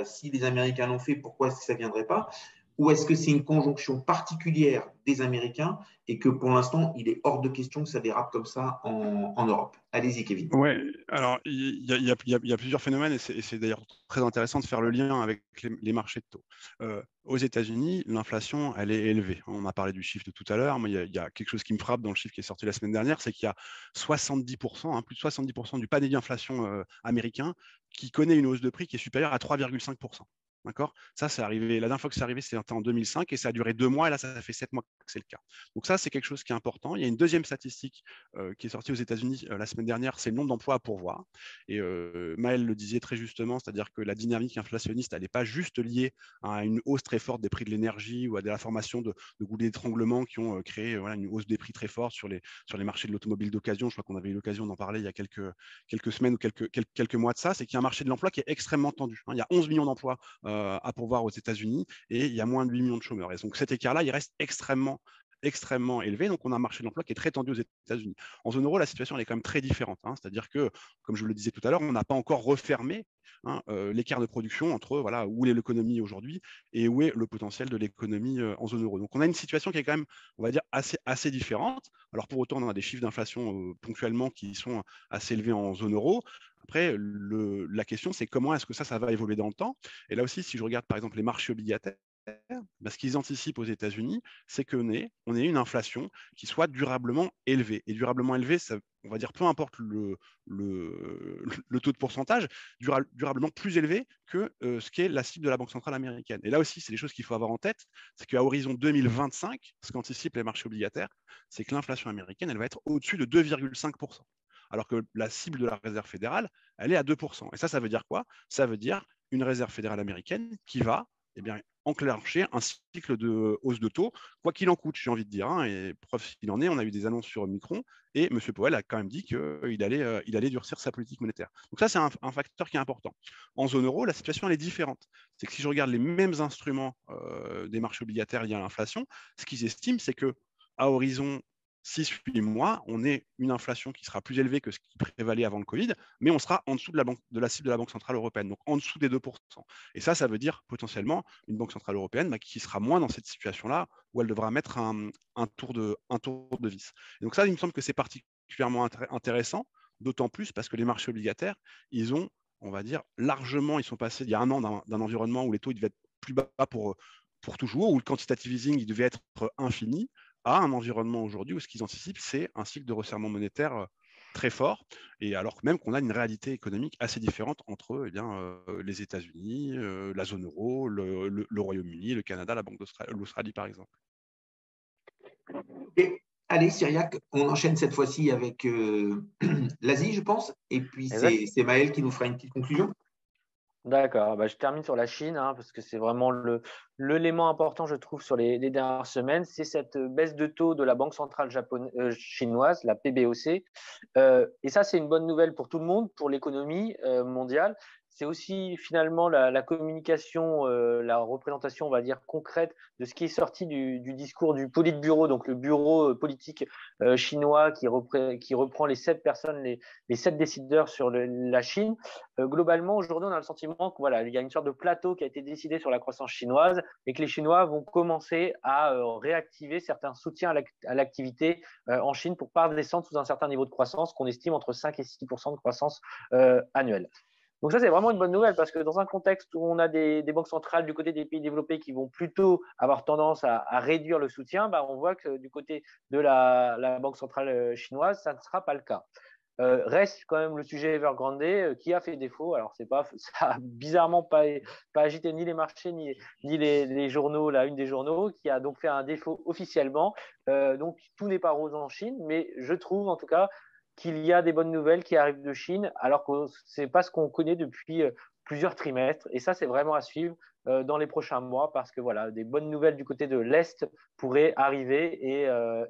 si les Américains l'ont fait, pourquoi est-ce que ça ne viendrait pas? Ou est-ce que c'est une conjonction particulière des Américains et que pour l'instant, il est hors de question que ça dérape comme ça en Europe? Allez-y, Kevin. Ouais, alors il y a plusieurs phénomènes et c'est d'ailleurs très intéressant de faire le lien avec les marchés de taux. Aux États-Unis, l'inflation, elle est élevée. On a parlé du chiffre de tout à l'heure, mais il y a quelque chose qui me frappe dans le chiffre qui est sorti la semaine dernière, c'est qu'il y a 70%, plus de 70% du panier d'inflation américain qui connaît une hausse de prix qui est supérieure à 3,5%. D'accord? Ça, c'est arrivé. La dernière fois que c'est arrivé, c'était en 2005 et ça a duré 2 mois. Et là, ça fait 7 mois que c'est le cas. Donc ça, c'est quelque chose qui est important. Il y a une deuxième statistique qui est sortie aux États-Unis la semaine dernière, c'est le nombre d'emplois à pourvoir. Et Maël le disait très justement, c'est-à-dire que la dynamique inflationniste, elle n'est pas juste liée à une hausse très forte des prix de l'énergie ou à la formation de goulets d'étranglement qui ont créé une hausse des prix très forte sur les marchés de l'automobile d'occasion. Je crois qu'on avait eu l'occasion d'en parler il y a quelques semaines ou quelques mois de ça. C'est qu'il y a un marché de l'emploi qui est extrêmement tendu. Il y a 11 millions d'emplois à pourvoir aux États-Unis et il y a moins de 8 millions de chômeurs. Et donc cet écart-là, il reste extrêmement élevé. Donc, on a un marché de l'emploi qui est très tendu aux États-Unis. En zone euro, la situation elle est quand même très différente. C'est-à-dire que, comme je le disais tout à l'heure, on n'a pas encore refermé l'écart de production entre où est l'économie aujourd'hui et où est le potentiel de l'économie en zone euro. Donc, on a une situation qui est quand même, on va dire, assez différente. Alors, pour autant, on a des chiffres d'inflation ponctuellement qui sont assez élevés en zone euro. Après, la question, c'est comment est-ce que ça va évoluer dans le temps. Et là aussi, si je regarde par exemple les marchés obligataires, ce qu'ils anticipent aux États-Unis, c'est qu'on ait une inflation qui soit durablement élevée. Et durablement élevée, ça, on va dire, peu importe le taux de pourcentage, durablement plus élevé que ce qu'est la cible de la Banque centrale américaine. Et là aussi, c'est des choses qu'il faut avoir en tête, c'est qu'à horizon 2025, ce qu'anticipent les marchés obligataires, c'est que l'inflation américaine, elle va être au-dessus de 2,5%. Alors que la cible de la Réserve fédérale, elle est à 2%. Et ça veut dire quoi? Ça veut dire une Réserve fédérale américaine qui va enclencher un cycle de hausse de taux, quoi qu'il en coûte, j'ai envie de dire. Et preuve s'il en est, on a eu des annonces sur Omicron et M. Powell a quand même dit qu'il allait durcir sa politique monétaire. Donc ça, c'est un facteur qui est important. En zone euro, la situation elle est différente. C'est que si je regarde les mêmes instruments des marchés obligataires liés à l'inflation, ce qu'ils estiment, c'est que à horizon 6-8 mois, on ait une inflation qui sera plus élevée que ce qui prévalait avant le Covid, mais on sera en dessous de la cible de la Banque centrale européenne, donc en dessous des 2%. Et ça veut dire potentiellement une Banque centrale européenne qui sera moins dans cette situation-là, où elle devra mettre un tour de vis. Et donc ça, il me semble que c'est particulièrement intéressant, d'autant plus parce que les marchés obligataires, ils ont, on va dire, largement, ils sont passés il y a un an d'un environnement où les taux devaient être plus bas pour toujours, où le quantitative easing il devait être infini, à un environnement aujourd'hui où ce qu'ils anticipent, c'est un cycle de resserrement monétaire très fort, et alors même qu'on a une réalité économique assez différente entre les États-Unis, la zone euro, le Royaume-Uni, le Canada, la Banque d'Australie, par exemple. Et allez, Cyriac, on enchaîne cette fois-ci avec l'Asie, je pense, et puis c'est Maël qui nous fera une petite conclusion. D'accord, je termine sur la Chine, parce que c'est vraiment l'élément important, je trouve, sur les dernières semaines. C'est cette baisse de taux de la Banque centrale chinoise, la PBOC. Et ça, c'est une bonne nouvelle pour tout le monde, pour l'économie mondiale. C'est aussi finalement la communication, la représentation, on va dire, concrète de ce qui est sorti du discours du Politburo, donc le bureau politique chinois qui reprend les 7 personnes, les 7 décideurs sur la Chine. Globalement, aujourd'hui, on a le sentiment qu'il y a une sorte de plateau qui a été décidé sur la croissance chinoise et que les Chinois vont commencer à réactiver certains soutiens à l'activité en Chine pour ne pas descendre sous un certain niveau de croissance qu'on estime entre 5 et 6% de croissance annuelle. Donc ça, c'est vraiment une bonne nouvelle parce que dans un contexte où on a des banques centrales du côté des pays développés qui vont plutôt avoir tendance à réduire le soutien, bah, on voit que du côté de la banque centrale chinoise, ça ne sera pas le cas. Reste quand même le sujet Evergrande qui a fait défaut. Alors, ça a bizarrement pas agité ni les marchés ni les journaux, la une des journaux, qui a donc fait un défaut officiellement. Donc, tout n'est pas rose en Chine, mais je trouve en tout cas qu'il y a des bonnes nouvelles qui arrivent de Chine, alors que ce n'est pas ce qu'on connaît depuis plusieurs trimestres. Et ça, c'est vraiment à suivre dans les prochains mois parce que voilà, des bonnes nouvelles du côté de l'Est pourraient arriver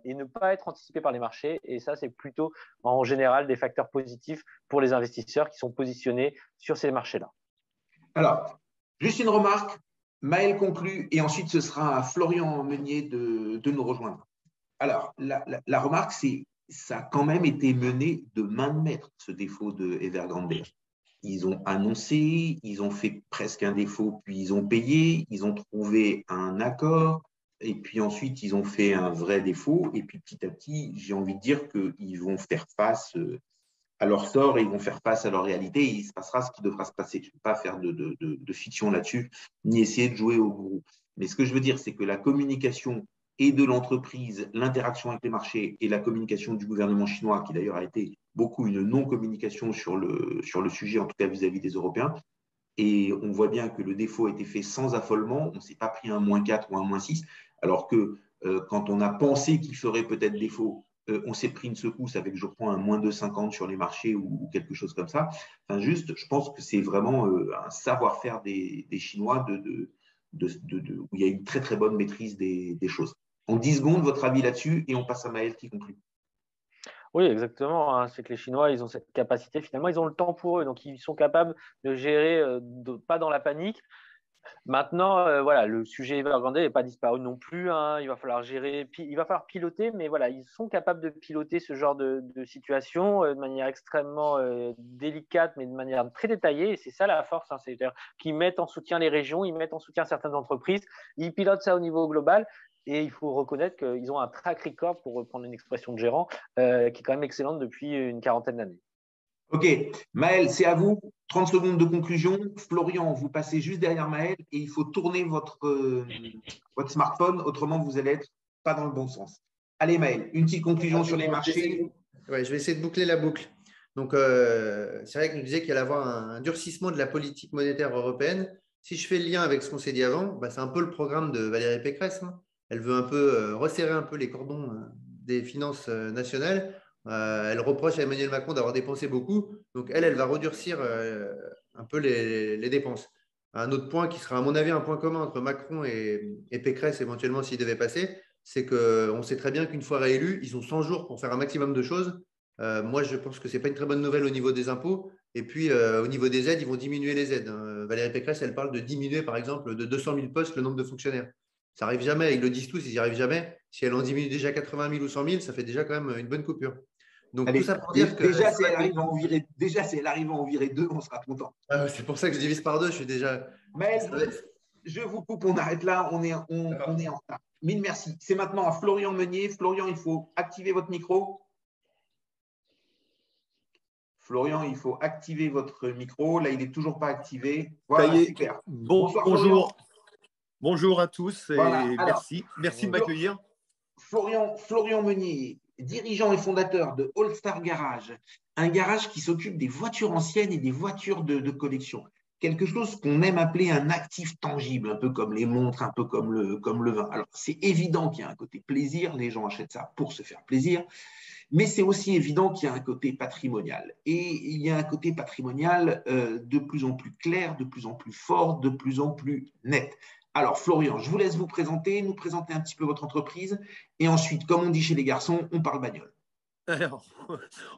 et ne pas être anticipées par les marchés. Et ça, c'est plutôt en général des facteurs positifs pour les investisseurs qui sont positionnés sur ces marchés-là. Alors, juste une remarque, Maël conclut et ensuite ce sera à Florian Meunier de nous rejoindre. Alors, la remarque, c'est ça a quand même été mené de main de maître, ce défaut de Evergrande. Ils ont annoncé, ils ont fait presque un défaut, puis ils ont payé, ils ont trouvé un accord, et puis ensuite ils ont fait un vrai défaut, et puis petit à petit, j'ai envie de dire qu'ils vont faire face à leur sort et ils vont faire face à leur réalité, et il se passera ce qui devra se passer. Je ne vais pas faire de fiction là-dessus, ni essayer de jouer au gourou. Mais ce que je veux dire, c'est que la communication et de l'entreprise, l'interaction avec les marchés et la communication du gouvernement chinois, qui d'ailleurs a été beaucoup une non-communication sur le sujet, en tout cas vis-à-vis des Européens. Et on voit bien que le défaut a été fait sans affolement. On ne s'est pas pris un -4 ou un -6, alors que quand on a pensé qu'il ferait peut-être défaut, on s'est pris une secousse avec, je crois, un -2,50 sur les marchés ou quelque chose comme ça. Enfin, juste, je pense que c'est vraiment un savoir-faire des Chinois où il y a une très, très bonne maîtrise des choses. En 10 secondes, votre avis là-dessus, et on passe à Maël qui conclut. Oui, exactement, hein. C'est que les Chinois, ils ont cette capacité. Finalement, ils ont le temps pour eux. Donc, ils sont capables de gérer, pas dans la panique. Maintenant, voilà, le sujet Evergrande n'est pas disparu non plus, hein. Il va falloir gérer, il va falloir piloter, mais voilà, ils sont capables de piloter ce genre de situation de manière extrêmement délicate, mais de manière très détaillée. Et c'est ça la force, hein. C'est-à-dire qu'ils mettent en soutien les régions, ils mettent en soutien certaines entreprises, ils pilotent ça au niveau global. Et il faut reconnaître qu'ils ont un track record, pour reprendre une expression de gérant, qui est quand même excellente depuis une quarantaine d'années. Ok, Maël, c'est à vous. 30 secondes de conclusion. Florian, vous passez juste derrière Maël et il faut tourner votre smartphone, autrement vous allez être pas dans le bon sens. Allez Maël, une petite conclusion sur les marchés. Ouais, je vais essayer de boucler la boucle. Donc, c'est vrai que nous disait qu'il allait avoir un durcissement de la politique monétaire européenne. Si je fais le lien avec ce qu'on s'est dit avant, bah, c'est un peu le programme de Valérie Pécresse, hein. Elle veut un peu resserrer un peu les cordons des finances nationales. Elle reproche à Emmanuel Macron d'avoir dépensé beaucoup. Donc, elle va redurcir un peu les dépenses. Un autre point qui sera, à mon avis, un point commun entre Macron et Pécresse, éventuellement, s'il devait passer, c'est qu'on sait très bien qu'une fois réélus, ils ont 100 jours pour faire un maximum de choses. Moi, je pense que ce n'est pas une très bonne nouvelle au niveau des impôts. Et puis, au niveau des aides, ils vont diminuer les aides. Valérie Pécresse, elle parle de diminuer, par exemple, de 200 000 postes le nombre de fonctionnaires. Ça n'arrive jamais, ils le disent tous, ils n'y arrivent jamais. Si elle en diminue déjà 80 000 ou 100 000, ça fait déjà quand même une bonne coupure. Donc, allez, tout ça pour dire que… Déjà, si elle arrive à en virer 2, on sera content. C'est pour ça que je divise par 2, je suis déjà… Mais je vous coupe, on arrête là, on est en retard. Mille merci. C'est maintenant à Florian Meunier. Florian, il faut activer votre micro. Florian, il faut activer votre micro. Là, il n'est toujours pas activé. Voilà, super. Bonsoir, bonjour. Bonjour à tous et voilà. Merci de m'accueillir. Florian Meunier, dirigeant et fondateur de All Star Garage, un garage qui s'occupe des voitures anciennes et des voitures de collection. Quelque chose qu'on aime appeler un actif tangible, un peu comme les montres, un peu comme le vin. Alors, c'est évident qu'il y a un côté plaisir, les gens achètent ça pour se faire plaisir, mais c'est aussi évident qu'il y a un côté patrimonial. Et il y a un côté patrimonial de plus en plus clair, de plus en plus fort, de plus en plus net. Alors, Florian, je vous laisse nous présenter un petit peu votre entreprise, et ensuite, comme on dit chez les garçons, on parle bagnole. Alors,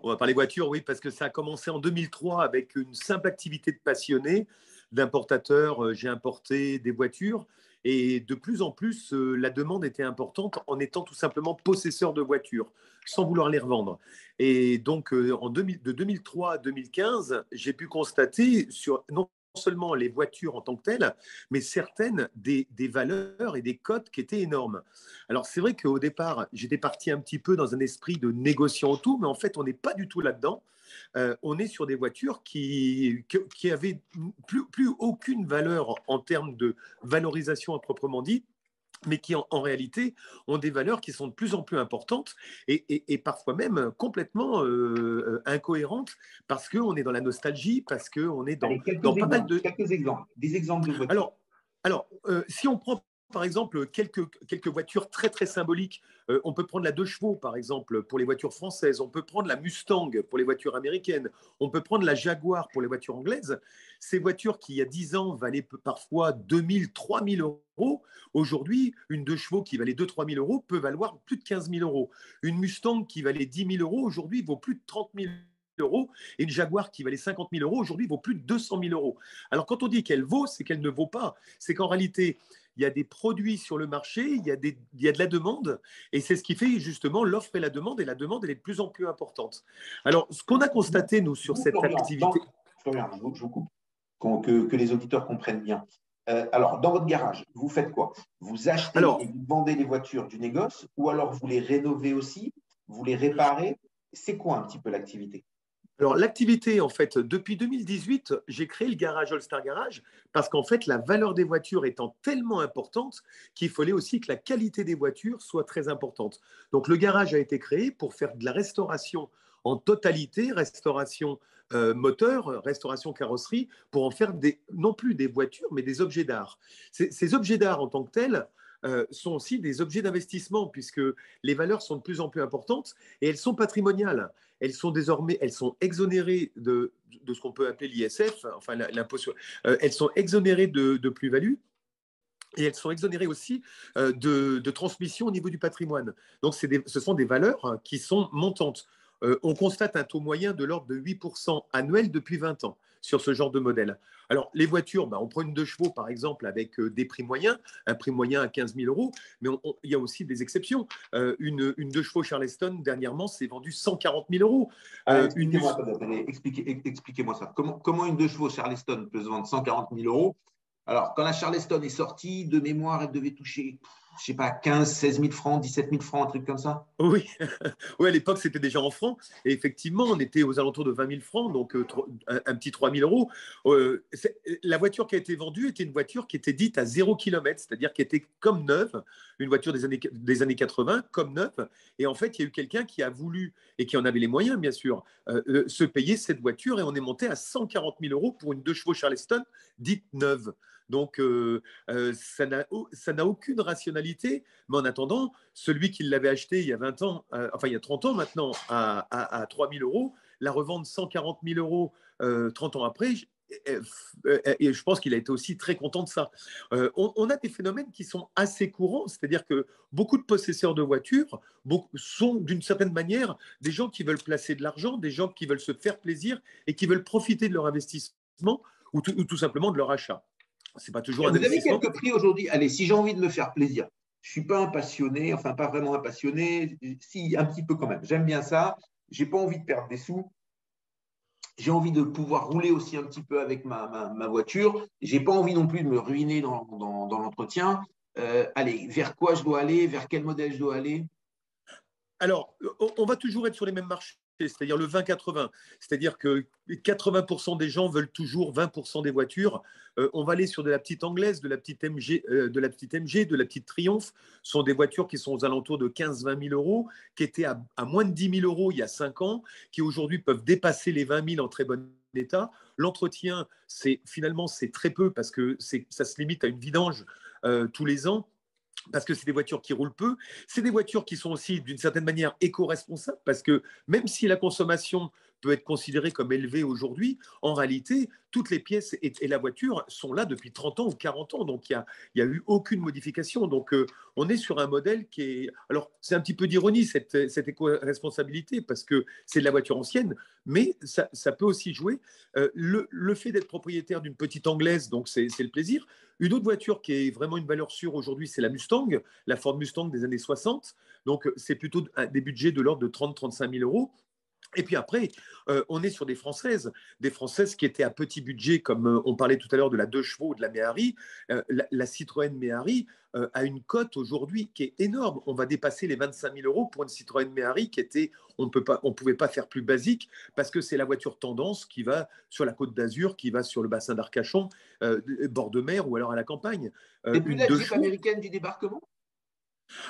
on va parler voiture, oui, parce que ça a commencé en 2003 avec une simple activité de passionné, d'importateur. J'ai importé des voitures et de plus en plus, la demande était importante en étant tout simplement possesseur de voitures, sans vouloir les revendre. Et donc, de 2003 à 2015, j'ai pu constater non seulement les voitures en tant que telles, mais certaines des valeurs et des cotes qui étaient énormes. Alors, c'est vrai qu'au départ, j'étais parti un petit peu dans un esprit de négociant auto, mais en fait, on n'est pas du tout là-dedans. On est sur des voitures qui avaient plus aucune valeur en termes de valorisation à proprement dit, mais qui en réalité ont des valeurs qui sont de plus en plus importantes et parfois même complètement incohérentes parce qu'on est dans la nostalgie, parce qu'on est Allez, dans pas mal de… quelques exemples, des exemples de voitures. Si on prend par exemple quelques voitures très très symboliques, on peut prendre la 2 chevaux par exemple pour les voitures françaises, on peut prendre la Mustang pour les voitures américaines, on peut prendre la Jaguar pour les voitures anglaises. Ces voitures qui il y a 10 ans valaient parfois 2 000, 3 000 euros, aujourd'hui une 2 chevaux qui valait 2 000 à 3 000 euros peut valoir plus de 15 000 euros. Une Mustang qui valait 10 000 euros aujourd'hui vaut plus de 30 000 euros, et une Jaguar qui valait 50 000 euros aujourd'hui vaut plus de 200 000 euros. Alors quand on dit qu'elle vaut, c'est qu'elle ne vaut pas. C'est qu'en réalité, il y a des produits sur le marché, il y a de la demande, et c'est ce qui fait justement l'offre et la demande elle est de plus en plus importante. Alors, ce qu'on a constaté, nous, sur cette activité… Florian, je vous coupe, que les auditeurs comprennent bien. Alors, dans votre garage, vous faites quoi? Vous achetez et vous vendez les voitures du négoce, ou alors vous les rénovez aussi, vous les réparez? C'est quoi un petit peu l'activité? Alors, l'activité, en fait, depuis 2018, j'ai créé le garage All Star Garage parce qu'en fait, la valeur des voitures étant tellement importante qu'il fallait aussi que la qualité des voitures soit très importante. Donc, le garage a été créé pour faire de la restauration en totalité, restauration moteur, restauration carrosserie, pour en faire non plus des voitures, mais des objets d'art. Ces objets d'art en tant que tels sont aussi des objets d'investissement puisque les valeurs sont de plus en plus importantes et elles sont patrimoniales. Elles sont exonérées de ce qu'on peut appeler l'ISF, enfin l'impôt sur… elles sont exonérées de plus-value. Et elles sont exonérées aussi de transmission au niveau du patrimoine. Donc, ce sont des valeurs qui sont montantes. On constate un taux moyen de l'ordre de 8% annuel depuis 20 ans sur ce genre de modèle. Alors, les voitures, on prend une 2 chevaux, par exemple, avec des prix moyens, un prix moyen à 15 000 euros, mais il y a aussi des exceptions. Une 2 chevaux Charleston, dernièrement, s'est vendue 140 000 euros. Expliquez-moi ça. Comment une 2 chevaux Charleston peut se vendre 140 000 euros? Alors, quand la Charleston est sortie, de mémoire, elle devait toucher, je ne sais pas, 15, 16 000 francs, 17 000 francs, un truc comme ça. Oui, oui, à l'époque, c'était déjà en francs. Et effectivement, on était aux alentours de 20 000 francs, donc un petit 3 000 euros. La voiture qui a été vendue était une voiture qui était dite à 0 km, c'est-à-dire qui était comme neuve, une voiture des années 80, comme neuve. Et en fait, il y a eu quelqu'un qui a voulu, et qui en avait les moyens, bien sûr, se payer cette voiture. Et on est monté à 140 000 euros pour une 2 chevaux Charleston dite neuve. Donc, ça n'a aucune rationalité. Mais en attendant, celui qui l'avait acheté il y a 20 ans, il y a 30 ans maintenant, à 3 000 euros, la revendre 140 000 euros 30 ans après, et je pense qu'il a été aussi très content de ça. On a des phénomènes qui sont assez courants, c'est-à-dire que beaucoup de possesseurs de voitures sont d'une certaine manière des gens qui veulent placer de l'argent, des gens qui veulent se faire plaisir et qui veulent profiter de leur investissement ou tout simplement de leur achat. C'est pas toujours un investissement. Vous avez quelques prix aujourd'hui? Allez, si j'ai envie de me faire plaisir, je ne suis pas un passionné, enfin pas vraiment un passionné, si un petit peu quand même. J'aime bien ça. Je n'ai pas envie de perdre des sous. J'ai envie de pouvoir rouler aussi un petit peu avec ma voiture. Je n'ai pas envie non plus de me ruiner dans l'entretien. Allez, vers quoi je dois aller? Vers quel modèle je dois aller? Alors, on va toujours être sur les mêmes marchés, c'est-à-dire le 20-80. C'est-à-dire que 80% des gens veulent toujours 20% des voitures. On va aller sur de la petite anglaise, de la petite MG, de la petite Triumph. Ce sont des voitures qui sont aux alentours de 15-20 000 euros, qui étaient à moins de 10 000 euros il y a 5 ans, qui aujourd'hui peuvent dépasser les 20 000 en très bon état. L'entretien, finalement, c'est très peu parce que ça se limite à une vidange tous les ans. Parce que c'est des voitures qui roulent peu. C'est des voitures qui sont aussi, d'une certaine manière, éco-responsables, parce que même si la consommation peut être considérée comme élevée aujourd'hui, en réalité, toutes les pièces et la voiture sont là depuis 30 ans ou 40 ans. Donc, il n'y a eu aucune modification. Donc, on est sur un modèle qui est… Alors, c'est un petit peu d'ironie, cette éco-responsabilité, parce que c'est de la voiture ancienne, mais ça peut aussi jouer. Le fait d'être propriétaire d'une petite anglaise, donc c'est le plaisir. Une autre voiture qui est vraiment une valeur sûre aujourd'hui, c'est la Mustang, la Ford Mustang des années 60. Donc, c'est plutôt des budgets de l'ordre de 30-35 000 euros. Et puis après, on est sur des Françaises qui étaient à petit budget, comme on parlait tout à l'heure de la 2 chevaux ou de la Méhari. La Citroën Méhari a une cote aujourd'hui qui est énorme. On va dépasser les 25 000 euros pour une Citroën Méhari qui était, on ne pouvait pas faire plus basique parce que c'est la voiture tendance qui va sur la Côte d'Azur, qui va sur le bassin d'Arcachon, bord de mer ou alors à la campagne. C'est plus Une la 2 Jeep chevaux. américaine du débarquement?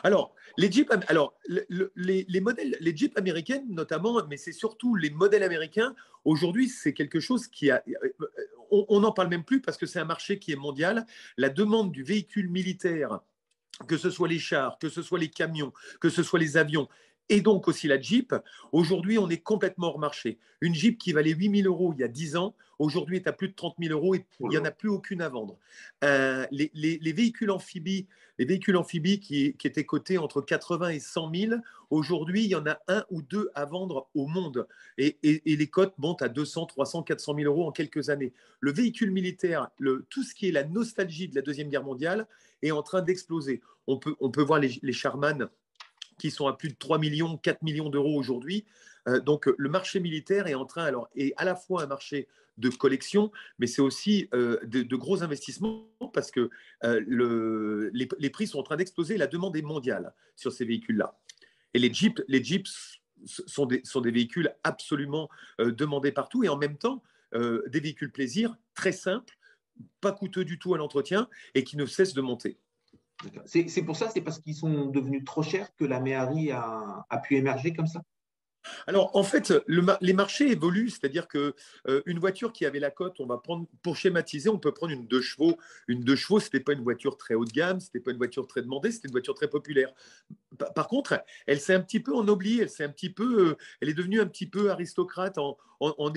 Alors, les Jeeps, les modèles, les Jeeps américaines notamment, mais c'est surtout les modèles américains. Aujourd'hui, c'est quelque chose qui a. On n'en parle même plus parce que c'est un marché qui est mondial. La demande du véhicule militaire, que ce soit les chars, que ce soit les camions, que ce soit les avions, et donc aussi la Jeep, aujourd'hui, on est complètement hors marché. Une Jeep qui valait 8 000 euros il y a 10 ans, aujourd'hui est à plus de 30 000 euros et il n'y en a plus aucune à vendre. Les véhicules amphibies, qui étaient cotés entre 80 et 100 000, aujourd'hui, il y en a 1 ou 2 à vendre au monde. Et les cotes montent à 200, 300, 400 000 euros en quelques années. Le véhicule militaire, tout ce qui est la nostalgie de la Deuxième Guerre mondiale, est en train d'exploser. On peut voir les Charman qui sont à plus de 3 millions, 4 millions d'euros aujourd'hui. Donc, le marché militaire est en train, alors, est à la fois un marché de collection, mais c'est aussi de gros investissements parce que les prix sont en train d'exploser. La demande est mondiale sur ces véhicules-là. Et les Jeeps sont des véhicules absolument demandés partout et en même temps, des véhicules plaisir très simples, pas coûteux du tout à l'entretien et qui ne cessent de monter. C'est pour ça, c'est parce qu'ils sont devenus trop chers que la Méhari a pu émerger comme ça? Alors, en fait, les marchés évoluent, c'est-à-dire que une voiture qui avait la cote, on va prendre, pour schématiser, on peut prendre une 2 chevaux. Une 2 chevaux, ce n'était pas une voiture très haut de gamme, ce n'était pas une voiture très demandée, c'était une voiture très populaire. Par contre, elle s'est un petit peu ennoblie, elle est devenue un petit peu aristocrate en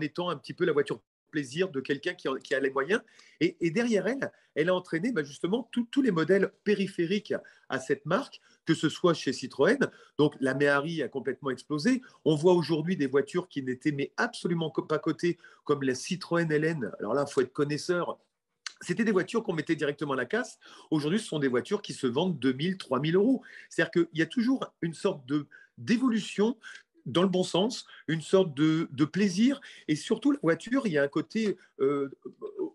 étant un petit peu la voiture plaisir de quelqu'un qui a les moyens. Et derrière elle a entraîné justement tous les modèles périphériques à cette marque, que ce soit chez Citroën. Donc la Méhari a complètement explosé. On voit aujourd'hui des voitures qui n'étaient mais absolument pas cotées, comme la Citroën LN. Alors là, il faut être connaisseur. C'était des voitures qu'on mettait directement à la casse. Aujourd'hui, ce sont des voitures qui se vendent 2 000, 3 000 euros. C'est-à-dire qu'il y a toujours une sorte d'évolution dans le bon sens, une sorte de plaisir. Et surtout, la voiture, il y a un côté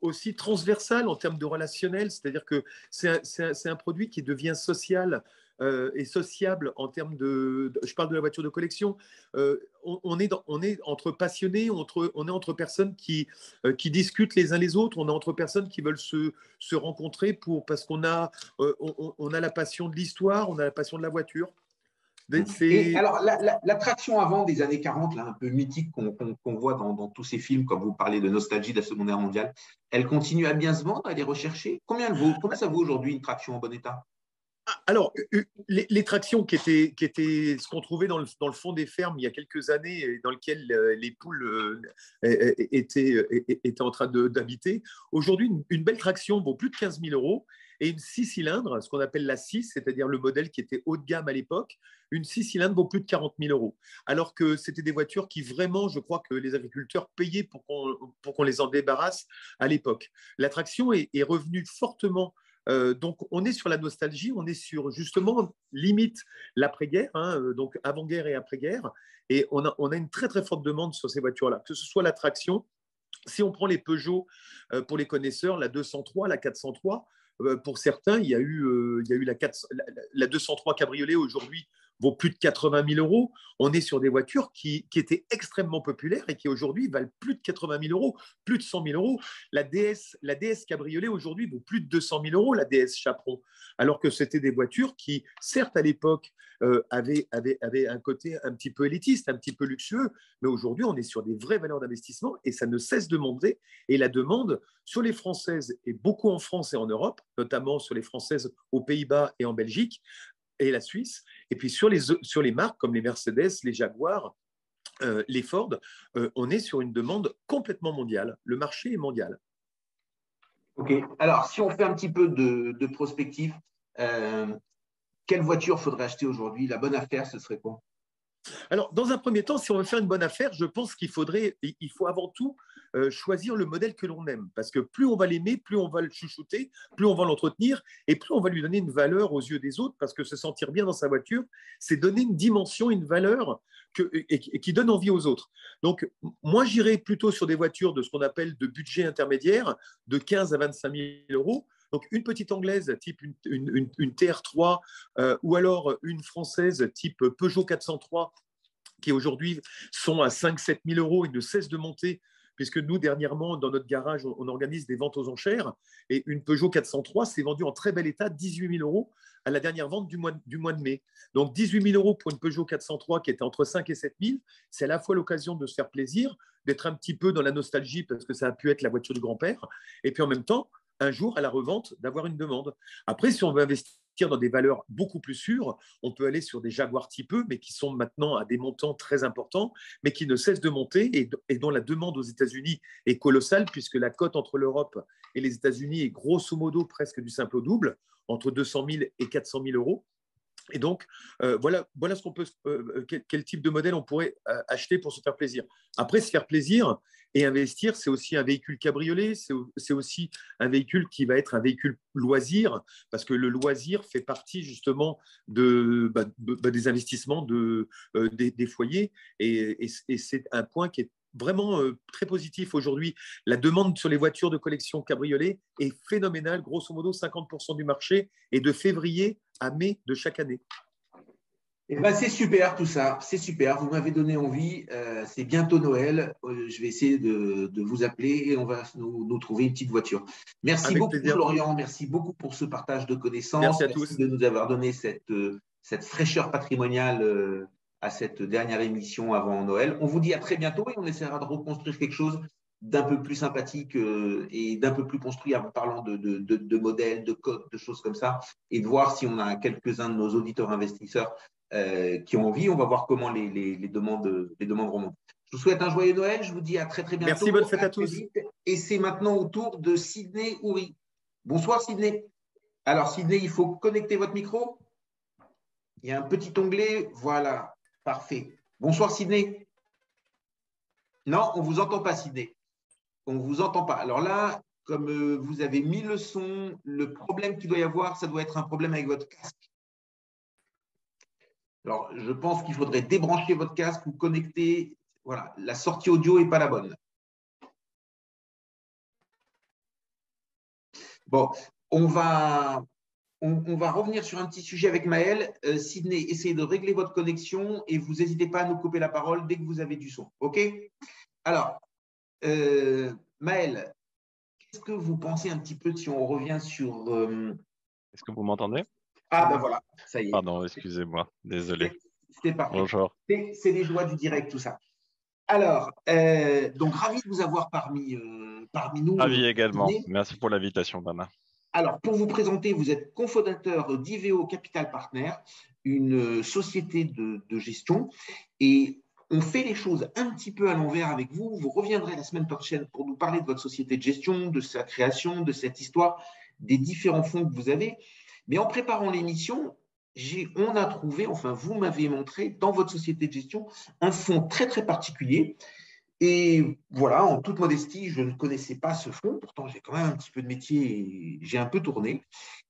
aussi transversal en termes de relationnel. C'est-à-dire que c'est un produit qui devient social et sociable en termes je parle de la voiture de collection. On est entre passionnés, on est entre personnes qui discutent les uns les autres, on est entre personnes qui veulent se rencontrer parce qu'on a, on a la passion de l'histoire, on a la passion de la voiture. Et alors, l'attraction avant des années 40, là, un peu mythique qu'on voit dans tous ces films, comme vous parlez de nostalgie de la Seconde Guerre mondiale, elle continue à bien se vendre, elle est recherchée. Combien ça vaut aujourd'hui une traction en bon état? Alors, les tractions qui étaient ce qu'on trouvait dans le fond des fermes il y a quelques années, dans lequel les poules étaient en train d'habiter, aujourd'hui, une belle traction vaut plus de 15 000 euros. Et une 6 cylindres, ce qu'on appelle la 6, c'est-à-dire le modèle qui était haut de gamme à l'époque, une 6 cylindres vaut plus de 40 000 euros. Alors que c'était des voitures qui vraiment, je crois que les agriculteurs payaient pour qu'on les en débarrasse à l'époque. La traction est revenue fortement. Donc, on est sur la nostalgie, on est sur justement limite l'après-guerre, donc avant-guerre et après-guerre. Et on a une très, très forte demande sur ces voitures-là, que ce soit la traction. Si on prend les Peugeot, pour les connaisseurs, la 203, la 403, pour certains, il y a eu la 203 cabriolet aujourd'hui vaut plus de 80 000 euros. On est sur des voitures qui étaient extrêmement populaires et qui aujourd'hui valent plus de 80 000 euros, plus de 100 000 euros. La DS cabriolet aujourd'hui vaut plus de 200 000 euros, la DS Chaperon, alors que c'était des voitures qui, certes à l'époque, avaient un côté un petit peu élitiste, un petit peu luxueux, mais aujourd'hui on est sur des vraies valeurs d'investissement et ça ne cesse de monter. Et la demande sur les Françaises, et beaucoup en France et en Europe, notamment sur les Françaises aux Pays-Bas et en Belgique, et la Suisse, et puis sur les marques comme les Mercedes, les Jaguar, les Ford, on est sur une demande complètement mondiale. Le marché est mondial. Ok. Alors, si on fait un petit peu de prospective, quelle voiture faudrait acheter aujourd'hui? La bonne affaire, ce serait quoi? Alors, dans un premier temps, si on veut faire une bonne affaire, je pense il faut avant tout choisir le modèle que l'on aime. Parce que plus on va l'aimer, plus on va le chouchouter, plus on va l'entretenir et plus on va lui donner une valeur aux yeux des autres. Parce que se sentir bien dans sa voiture, c'est donner une dimension, une valeur qui donne envie aux autres. Donc, moi, j'irais plutôt sur des voitures de ce qu'on appelle de budget intermédiaire, de 15 à 25 000 euros. Donc, une petite anglaise type une TR3 ou alors une française type Peugeot 403 qui aujourd'hui sont à 5 000 – 7 000 euros et ne cessent de monter puisque nous, dernièrement, dans notre garage, on organise des ventes aux enchères et une Peugeot 403 s'est vendue en très bel état, 18 000 euros à la dernière vente du mois de mai. Donc, 18 000 euros pour une Peugeot 403 qui était entre 5 et 7 000, c'est à la fois l'occasion de se faire plaisir, d'être un petit peu dans la nostalgie parce que ça a pu être la voiture du grand-père et puis en même temps, un jour, à la revente, d'avoir une demande. Après, si on veut investir dans des valeurs beaucoup plus sûres, on peut aller sur des Jaguar type E, mais qui sont maintenant à des montants très importants, mais qui ne cessent de monter et dont la demande aux États-Unis est colossale, puisque la cote entre l'Europe et les États-Unis est grosso modo presque du simple au double, entre 200 000 et 400 000 euros. Et donc, voilà ce qu'on peut, quel type de modèle on pourrait acheter pour se faire plaisir. Après, se faire plaisir et investir, c'est aussi un véhicule cabriolet, c'est aussi un véhicule qui va être un véhicule loisir, parce que le loisir fait partie justement des investissements des foyers. Et c'est un point qui est vraiment très positif aujourd'hui. La demande sur les voitures de collection cabriolet est phénoménale, grosso modo 50% du marché, et de février à mai de chaque année. Eh ben, c'est super tout ça, c'est super, vous m'avez donné envie, c'est bientôt Noël, je vais essayer de vous appeler et on va nous trouver une petite voiture. Merci Avec beaucoup plaisir. Florian, merci beaucoup pour ce partage de connaissances, Merci à tous. de nous avoir donné cette fraîcheur patrimoniale à cette dernière émission avant Noël. On vous dit à très bientôt et on essaiera de reconstruire quelque chose d'un peu plus sympathique et d'un peu plus construit en parlant de modèles, de codes, de choses comme ça et de voir si on a quelques-uns de nos auditeurs investisseurs qui ont envie. On va voir comment les demandes remontent. Je vous souhaite un joyeux Noël. Je vous dis à très bientôt. Merci, bonne fête à tous. Et c'est maintenant au tour de Sydney Houry. Bonsoir Sydney. Alors Sydney, il faut connecter votre micro. Il y a un petit onglet. Voilà, parfait. Bonsoir Sydney. Non, on ne vous entend pas Sydney. On ne vous entend pas. Alors là, comme vous avez mis le son, le problème qu'il doit y avoir, ça doit être un problème avec votre casque. Alors, je pense qu'il faudrait débrancher votre casque ou connecter. Voilà, la sortie audio n'est pas la bonne. Bon, on va revenir sur un petit sujet avec Maël. Sydney, essayez de régler votre connexion et vous n'hésitez pas à nous couper la parole dès que vous avez du son. OK? Alors, Maël, qu'est-ce que vous pensez un petit peu si on revient sur… Est-ce que vous m'entendez? Ah ben voilà, ça y est. Pardon, excusez-moi, désolé. C'était parfait. Bonjour. C'est les joies du direct, tout ça. Alors, donc ravi de vous avoir parmi nous. Ravi également. Merci pour l'invitation, Bama. Alors, pour vous présenter, vous êtes cofondateur d'Iveo Capital Partner, une société de gestion. Et on fait les choses un petit peu à l'envers avec vous. Vous reviendrez la semaine prochaine pour nous parler de votre société de gestion, de sa création, de cette histoire, des différents fonds que vous avez. Mais en préparant l'émission, on a trouvé, enfin vous m'avez montré dans votre société de gestion, un fonds très très particulier. Et voilà, en toute modestie, je ne connaissais pas ce fonds, pourtant j'ai quand même un petit peu de métier et j'ai un peu tourné.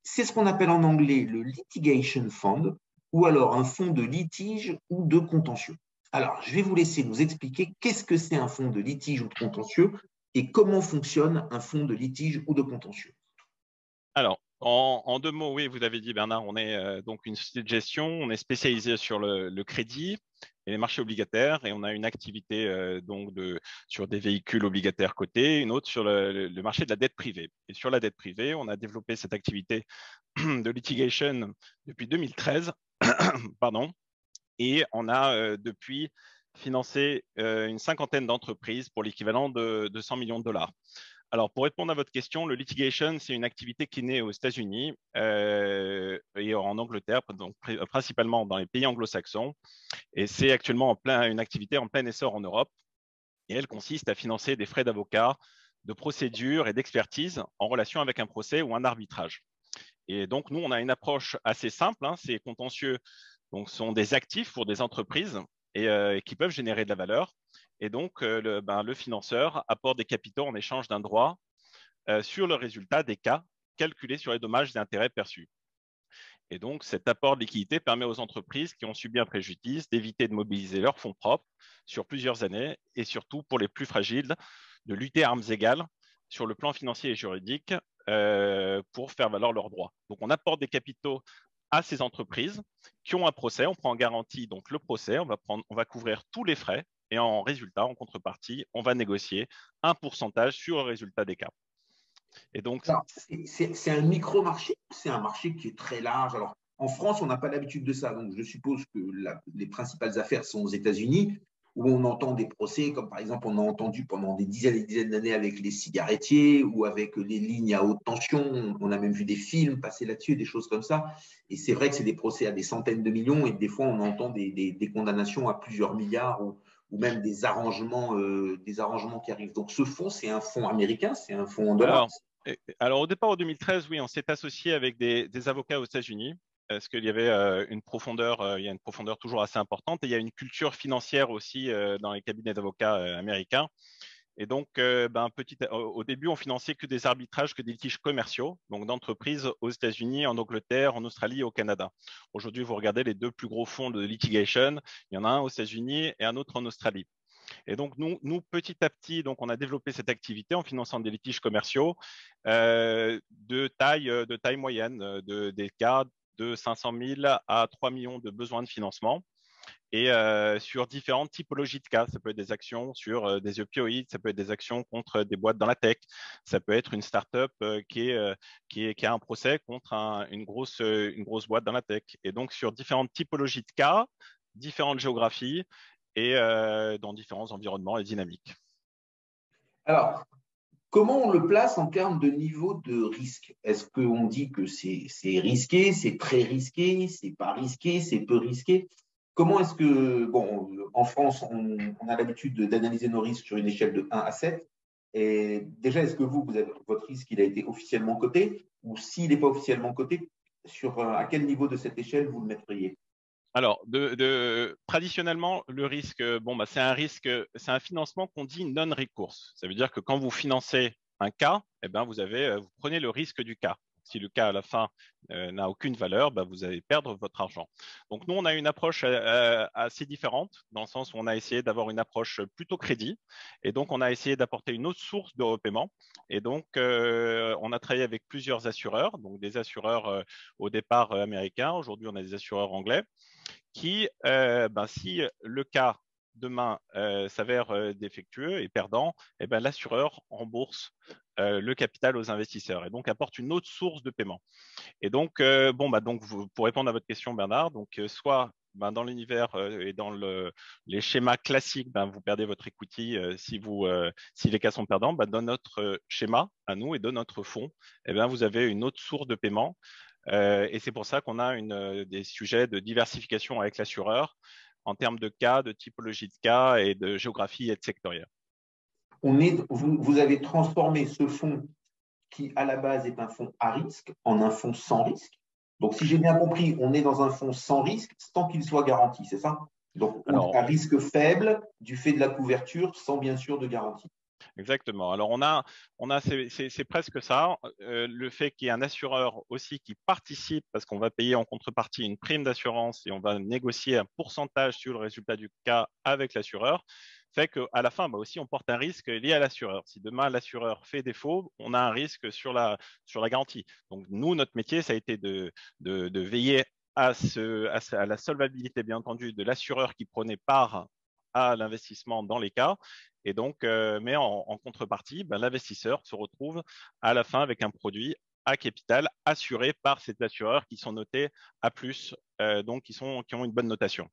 C'est ce qu'on appelle en anglais le litigation fund, ou alors un fonds de litige ou de contentieux. Alors, je vais vous laisser nous expliquer qu'est-ce que c'est un fonds de litige ou de contentieux et comment fonctionne un fonds de litige ou de contentieux. Alors, en deux mots, oui, vous avez dit, Bernard, on est donc une société de gestion, on est spécialisé sur le crédit et les marchés obligataires et on a une activité sur des véhicules obligataires cotés, une autre sur le marché de la dette privée. Et sur la dette privée, on a développé cette activité de litigation depuis 2013, pardon, et on a depuis financé une cinquantaine d'entreprises pour l'équivalent de 100 millions de dollars. Alors, pour répondre à votre question, le litigation, c'est une activité qui est née aux États-Unis et en Angleterre, donc principalement dans les pays anglo-saxons. Et c'est actuellement une activité en plein essor en Europe. Et elle consiste à financer des frais d'avocat, de procédure et d'expertise en relation avec un procès ou un arbitrage. Et donc, nous, on a une approche assez simple. Ces contentieux donc, sont des actifs pour des entreprises et qui peuvent générer de la valeur. Et donc, le financeur apporte des capitaux en échange d'un droit sur le résultat des cas calculés sur les dommages et intérêts perçus. Et donc, cet apport de liquidité permet aux entreprises qui ont subi un préjudice d'éviter de mobiliser leurs fonds propres sur plusieurs années et surtout pour les plus fragiles, de lutter à armes égales sur le plan financier et juridique pour faire valoir leurs droits. Donc, on apporte des capitaux à ces entreprises qui ont un procès. On prend en garantie donc le procès, on va couvrir tous les frais et en résultat, en contrepartie, on va négocier un pourcentage sur le résultat des cas. Et donc, c'est un micro-marché, c'est un marché qui est très large. Alors, en France, on n'a pas l'habitude de ça. Donc, je suppose que les principales affaires sont aux États-Unis, où on entend des procès, comme par exemple, on a entendu pendant des dizaines et des dizaines d'années avec les cigarettiers ou avec les lignes à haute tension. On a même vu des films passer là-dessus, des choses comme ça. Et c'est vrai que c'est des procès à des centaines de millions et des fois, on entend des condamnations à plusieurs milliards ou même des arrangements qui arrivent. Donc, ce fonds, c'est un fonds américain, c'est un fonds en dollars. Alors, au départ, en 2013, oui, on s'est associé avec des avocats aux États-Unis parce qu'il y avait une profondeur, il y a une profondeur toujours assez importante et il y a une culture financière aussi dans les cabinets d'avocats américains. Et donc, au début, on finançait que des arbitrages, que des litiges commerciaux, donc d'entreprises aux États-Unis, en Angleterre, en Australie et au Canada. Aujourd'hui, vous regardez les deux plus gros fonds de litigation, il y en a un aux États-Unis et un autre en Australie. Et donc, nous, petit à petit, donc, on a développé cette activité en finançant des litiges commerciaux de taille moyenne, des cas de 500 000 à 3 millions de besoins de financement et sur différentes typologies de cas. Ça peut être des actions sur des opioïdes, ça peut être des actions contre des boîtes dans la tech, ça peut être une start-up qui a un procès contre une grosse boîte dans la tech. Et donc, sur différentes typologies de cas, différentes géographies, et dans différents environnements et dynamiques. Alors, comment on le place en termes de niveau de risque? Est-ce qu'on dit que c'est risqué, c'est très risqué, c'est pas risqué, c'est peu risqué? Comment est-ce que, bon, en France, on a l'habitude d'analyser nos risques sur une échelle de 1 à 7. Et déjà, est-ce que vous avez votre risque, il a été officiellement coté? Ou s'il n'est pas officiellement coté, à quel niveau de cette échelle vous le mettriez? Alors, traditionnellement, le risque, c'est un financement qu'on dit non-recourse. Ça veut dire que quand vous financez un cas, vous prenez le risque du cas. Si le cas à la fin n'a aucune valeur, vous allez perdre votre argent. Donc nous, on a une approche assez différente, dans le sens où on a essayé d'avoir une approche plutôt crédit, et donc on a essayé d'apporter une autre source de repaiement. Et donc on a travaillé avec plusieurs assureurs, donc des assureurs au départ américains. Aujourd'hui, on a des assureurs anglais qui, si le cas demain s'avère défectueux et perdant, l'assureur rembourse le capital aux investisseurs et donc apporte une autre source de paiement. Et donc, pour répondre à votre question, Bernard, donc soit dans l'univers et dans les schémas classiques, vous perdez votre equity si les cas sont perdants. Dans notre schéma à nous et dans notre fonds, vous avez une autre source de paiement. Et c'est pour ça qu'on a des sujets de diversification avec l'assureur en termes de cas, de typologie de cas et de géographie et de sectoriel. Vous avez transformé ce fonds qui, à la base, est un fonds à risque en un fonds sans risque. Donc, si j'ai bien compris, on est dans un fonds sans risque sans qu'il soit garanti, c'est ça? Donc, on a un risque faible du fait de la couverture sans bien sûr de garantie. Exactement. Alors, c'est presque ça. Le fait qu'il y ait un assureur aussi qui participe, parce qu'on va payer en contrepartie une prime d'assurance et on va négocier un pourcentage sur le résultat du cas avec l'assureur, fait qu'à la fin, aussi, on porte un risque lié à l'assureur. Si demain, l'assureur fait défaut, on a un risque sur la garantie. Donc, nous, notre métier, ça a été de veiller à la solvabilité, bien entendu, de l'assureur qui prenait part à l'investissement dans les cas. Et donc, mais en contrepartie, l'investisseur se retrouve à la fin avec un produit à capital assuré par ces assureurs qui sont notés A+, donc qui ont une bonne notation.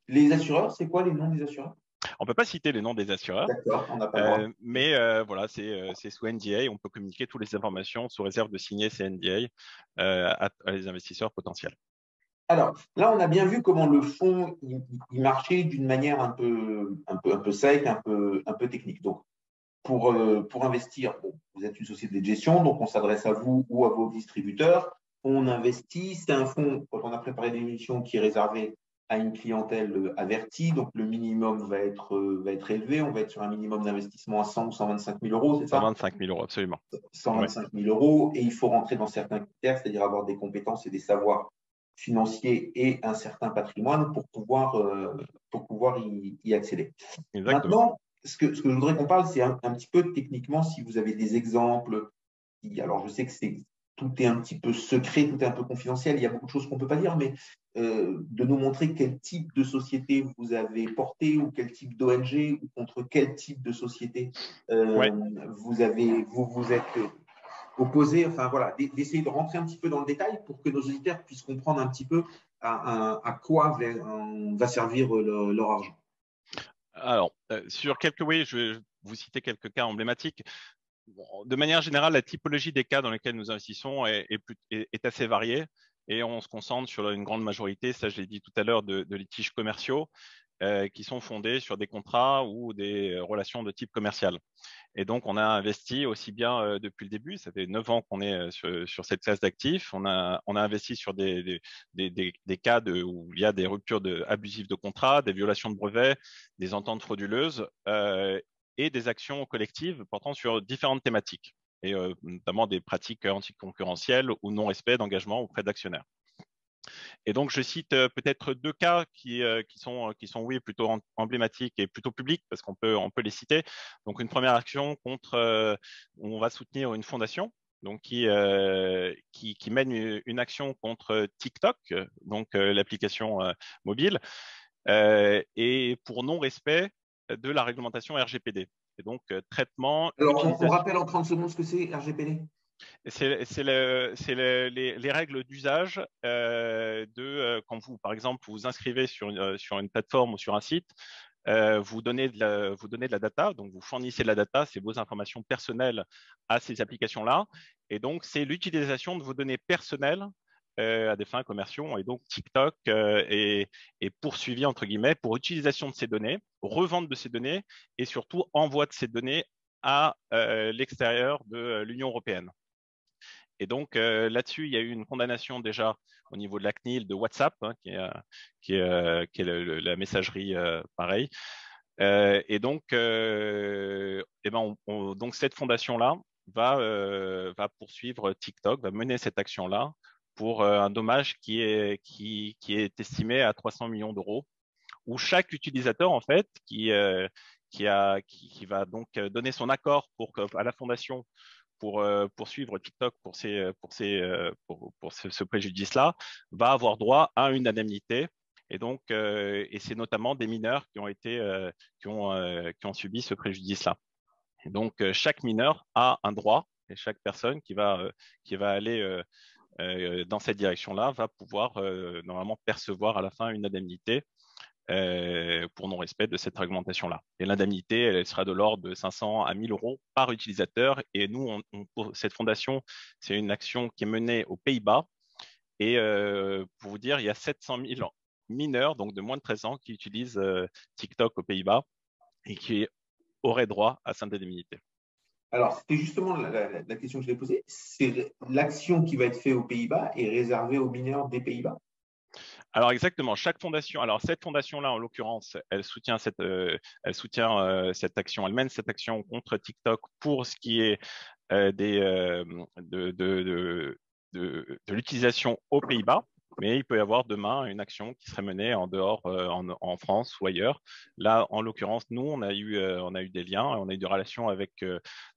Les assureurs, c'est quoi les noms des assureurs? On ne peut pas citer les noms des assureurs. D'accord, on n'a pas le droit. Mais voilà, c'est sous NDA. On peut communiquer toutes les informations sous réserve de signer ces NDA à les investisseurs potentiels. Alors, là, on a bien vu comment le fonds il marchait d'une manière un peu sec, un peu technique. Donc, pour investir, vous êtes une société de gestion, donc on s'adresse à vous ou à vos distributeurs. On investit, c'est un fonds, quand on a préparé l'émission, qui est réservé à une clientèle avertie, donc le minimum va être élevé. On va être sur un minimum d'investissement à 100 ou 125 000 euros, c'est ça? 125 000 euros, absolument. 125 000 euros, et il faut rentrer dans certains critères, c'est-à-dire avoir des compétences et des savoirs financiers et un certain patrimoine pour pouvoir y accéder. Exactement. Maintenant, ce que je voudrais qu'on parle, c'est un petit peu techniquement, si vous avez des exemples. Alors, je sais que tout est un petit peu secret, tout est un peu confidentiel, il y a beaucoup de choses qu'on ne peut pas dire, mais de nous montrer quel type de société vous avez porté ou quel type d'ONG ou contre quel type de société vous êtes opposé. Enfin, voilà, d'essayer de rentrer un petit peu dans le détail pour que nos auditeurs puissent comprendre un petit peu à quoi va servir leur argent. Alors, oui, je vais vous citer quelques cas emblématiques. De manière générale, la typologie des cas dans lesquels nous investissons est assez variée et on se concentre sur une grande majorité, ça je l'ai dit tout à l'heure, de litiges commerciaux qui sont fondés sur des contrats ou des relations de type commercial. Et donc, on a investi aussi bien depuis le début, ça fait 9 ans qu'on est sur cette classe d'actifs, on a investi sur des cas où il y a des ruptures abusives de contrats, des violations de brevets, des ententes frauduleuses et des actions collectives portant sur différentes thématiques, et notamment des pratiques anticoncurrentielles ou non-respect d'engagement auprès d'actionnaires. Et donc, je cite peut-être 2 cas qui sont oui, plutôt emblématiques et plutôt publics, parce qu'on peut les citer. Donc, une première action où on va soutenir une fondation donc qui mène une action contre TikTok, donc l'application mobile, et pour non-respect de la réglementation RGPD. Et donc, traitement… Alors, on rappelle en 30 secondes ce que c'est RGPD. C'est les règles d'usage quand vous, par exemple, vous inscrivez sur une plateforme ou sur un site, vous donnez de la data, donc vous fournissez de la data, c'est vos informations personnelles à ces applications-là, et donc c'est l'utilisation de vos données personnelles à des fins commerciaux, et donc TikTok est poursuivi entre guillemets pour utilisation de ces données, revente de ces données et surtout envoi de ces données à l'extérieur de l'Union européenne. Et donc là-dessus, il y a eu une condamnation déjà au niveau de la CNIL de WhatsApp, hein, qui est la messagerie pareil. Et donc, donc cette fondation-là va poursuivre TikTok, va mener cette action-là pour un dommage qui est estimé à 300 millions d'euros, où chaque utilisateur en fait qui va donc donner son accord à la fondation pour poursuivre TikTok pour ce préjudice-là, va avoir droit à une indemnité. Et donc, et c'est notamment des mineurs qui ont subi ce préjudice-là. Et donc, chaque mineur a un droit, et chaque personne qui va aller dans cette direction-là va pouvoir normalement percevoir à la fin une indemnité pour non-respect de cette réglementation-là. Et l'indemnité, elle sera de l'ordre de 500 à 1000 euros par utilisateur. Et nous, cette fondation, c'est une action qui est menée aux Pays-Bas. Et pour vous dire, il y a 700 000 mineurs, donc de moins de 13 ans, qui utilisent TikTok aux Pays-Bas et qui auraient droit à cette indemnité. Alors, c'était justement la question que je l'ai posée. C'est l'action qui va être faite aux Pays-Bas est réservée aux mineurs des Pays-Bas? Alors exactement, chaque fondation. Alors cette fondation-là, en l'occurrence, elle soutient cette action. Elle mène cette action contre TikTok pour ce qui est de l'utilisation aux Pays-Bas. Mais il peut y avoir demain une action qui serait menée en dehors, en France ou ailleurs. Là, en l'occurrence, nous, on a eu des liens, on a eu des relations avec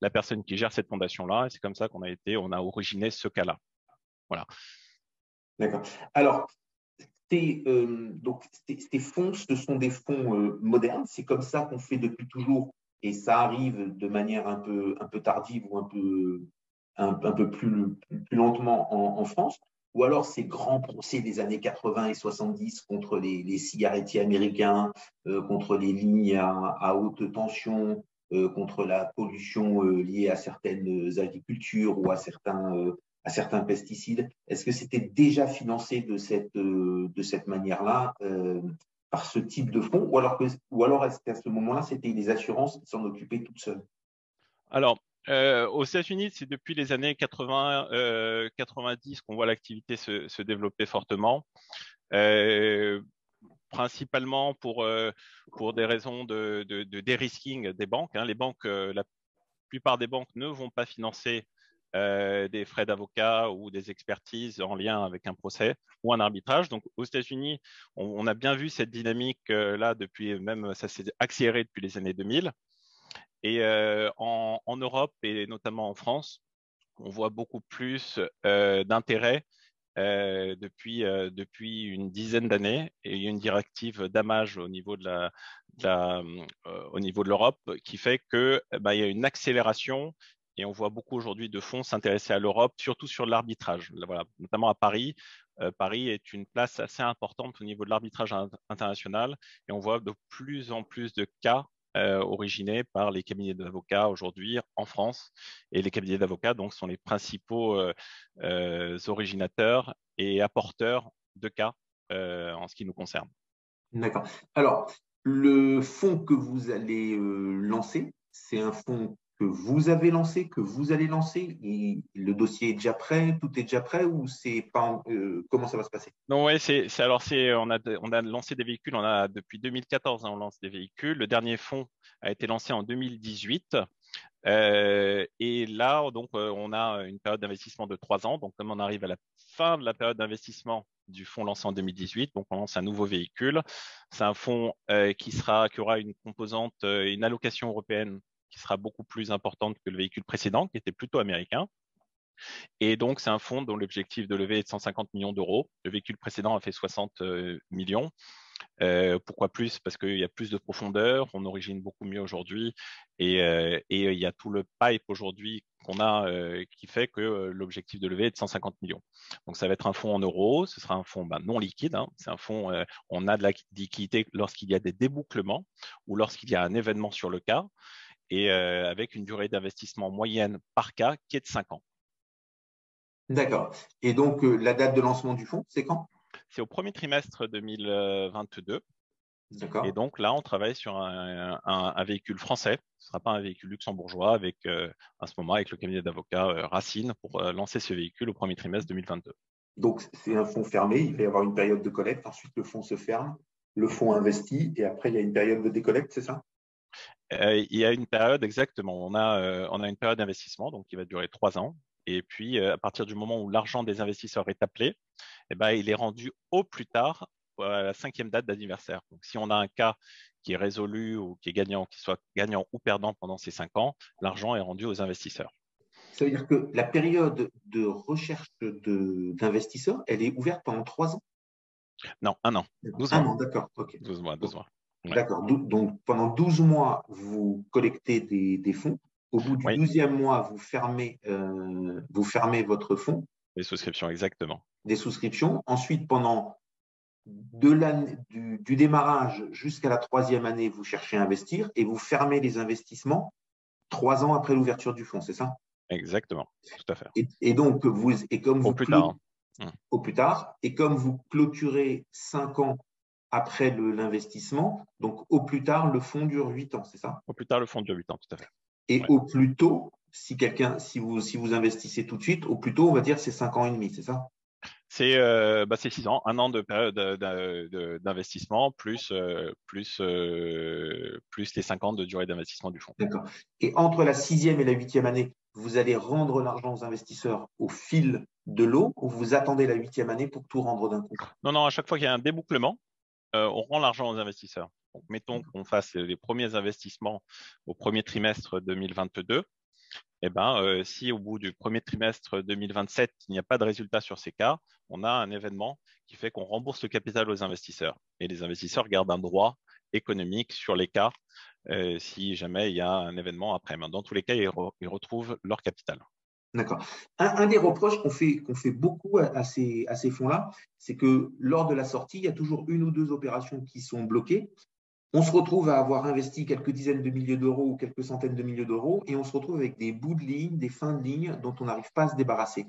la personne qui gère cette fondation-là, et c'est comme ça qu'on a originé ce cas-là. Voilà. D'accord. Alors, donc, ces fonds, ce sont des fonds modernes. C'est comme ça qu'on fait depuis toujours, et ça arrive de manière un peu tardive ou un peu plus lentement en France. Ou alors ces grands procès des années 80 et 70 contre les cigarettiers américains, contre les lignes à haute tension, contre la pollution liée à certaines agricultures ou à certains pesticides. Est-ce que c'était déjà financé de cette manière-là par ce type de fonds, ou alors est-ce qu'à ce moment-là, c'était les assurances qui s'en occupaient toutes seules? Alors, aux États-Unis, c'est depuis les années 80-90 qu'on voit l'activité se développer fortement. principalement pour des raisons de dérisking des banques. Hein. Les banques, la plupart des banques ne vont pas financer des frais d'avocat ou des expertises en lien avec un procès ou un arbitrage. Donc, aux États-Unis, on a bien vu cette dynamique là depuis, même ça s'est accéléré depuis les années 2000. Et en Europe et notamment en France, on voit beaucoup plus d'intérêt depuis une dizaine d'années, et il y a une directive d'AMAGE au niveau au niveau de l'Europe qui fait que il y a une accélération, et on voit beaucoup aujourd'hui de fonds s'intéresser à l'Europe, surtout sur l'arbitrage. Voilà, notamment à Paris. Paris est une place assez importante au niveau de l'arbitrage international, et on voit de plus en plus de cas originés par les cabinets d'avocats aujourd'hui en France. Et les cabinets d'avocats donc sont les principaux originateurs et apporteurs de cas en ce qui nous concerne. D'accord. Alors, le fonds que vous allez lancer, c'est un fonds que vous avez lancé, que vous allez lancer, et le dossier est déjà prêt, tout est déjà prêt, ou c'est pas comment ça va se passer? Non, ouais, on a lancé des véhicules, on a depuis 2014, hein, on lance des véhicules. Le dernier fonds a été lancé en 2018. Et là, donc, on a une période d'investissement de 3 ans. Donc, comme on arrive à la fin de la période d'investissement du fonds lancé en 2018, donc on lance un nouveau véhicule. C'est un fonds qui aura une composante, une allocation européenne qui sera beaucoup plus importante que le véhicule précédent, qui était plutôt américain. Et donc, c'est un fonds dont l'objectif de levée est de 150 millions d'euros. Le véhicule précédent a fait 60 millions. Pourquoi plus? Parce qu'il y a plus de profondeur, on origine beaucoup mieux aujourd'hui, et il y a tout le pipe aujourd'hui qu'on a qui fait que l'objectif de levée est de 150 millions. Donc ça va être un fonds en euros, ce sera un fonds non liquide, hein. C'est un fonds, on a de la liquidité lorsqu'il y a des débouclements ou lorsqu'il y a un événement sur le cas, et avec une durée d'investissement moyenne par cas qui est de 5 ans. D'accord. Et donc, la date de lancement du fonds, c'est quand? C'est au premier trimestre 2022. D'accord. Et donc là, on travaille sur un véhicule français. Ce ne sera pas un véhicule luxembourgeois avec, à ce moment, avec le cabinet d'avocats Racine pour lancer ce véhicule au premier trimestre 2022. Donc, c'est un fonds fermé. Il va y avoir une période de collecte. Ensuite, le fonds se ferme. Le fonds investit. Et après, il y a une période de décollecte, c'est ça? Il y a une période, exactement. On a une période d'investissement donc qui va durer 3 ans. Et puis, à partir du moment où l'argent des investisseurs est appelé, il est rendu au plus tard à la 5e date d'anniversaire. Donc, si on a un cas qui est résolu ou qui est gagnant, qui soit gagnant ou perdant pendant ces 5 ans, l'argent est rendu aux investisseurs. Ça veut dire que la période de recherche d'investisseurs, elle est ouverte pendant 3 ans? Non, 1 an. 12 Un mois. an, d'accord. Okay. 12 mois. 12 mois. Ouais. D'accord. Donc, pendant 12 mois, vous collectez des fonds. Au bout du 12e mois, vous fermez votre fonds. Les souscriptions, exactement. Des souscriptions. Ensuite, pendant du démarrage jusqu'à la 3e année, vous cherchez à investir et vous fermez les investissements 3 ans après l'ouverture du fonds, c'est ça? Exactement, tout à fait. Et donc, au plus tard. Au plus tard, et comme vous clôturez 5 ans après l'investissement, donc au plus tard, le fonds dure 8 ans, c'est ça? Au plus tard, le fonds dure 8 ans, tout à fait. Et au plus tôt, si vous investissez tout de suite, au plus tôt, on va dire c'est 5 ans et demi, c'est ça? C'est 6 ans, 1 an de période d'investissement plus les 5 ans de durée d'investissement du fonds. D'accord. Et entre la 6e et la 8e année, vous allez rendre l'argent aux investisseurs au fil de l'eau, ou vous attendez la 8e année pour tout rendre d'un coup? Non, à chaque fois qu'il y a un débouclement, on rend l'argent aux investisseurs. Donc, mettons qu'on fasse les premiers investissements au premier trimestre 2022. Si au bout du premier trimestre 2027, il n'y a pas de résultat sur ces cas, on a un événement qui fait qu'on rembourse le capital aux investisseurs. Et les investisseurs gardent un droit économique sur les cas si jamais il y a un événement après. Mais dans tous les cas, ils retrouvent leur capital. D'accord. Un des reproches qu'on fait beaucoup à ces fonds-là, c'est que lors de la sortie, il y a toujours 1 ou 2 opérations qui sont bloquées. On se retrouve à avoir investi quelques dizaines de milliers d'euros ou quelques centaines de milliers d'euros et on se retrouve avec des bouts de ligne, des fins de ligne dont on n'arrive pas à se débarrasser.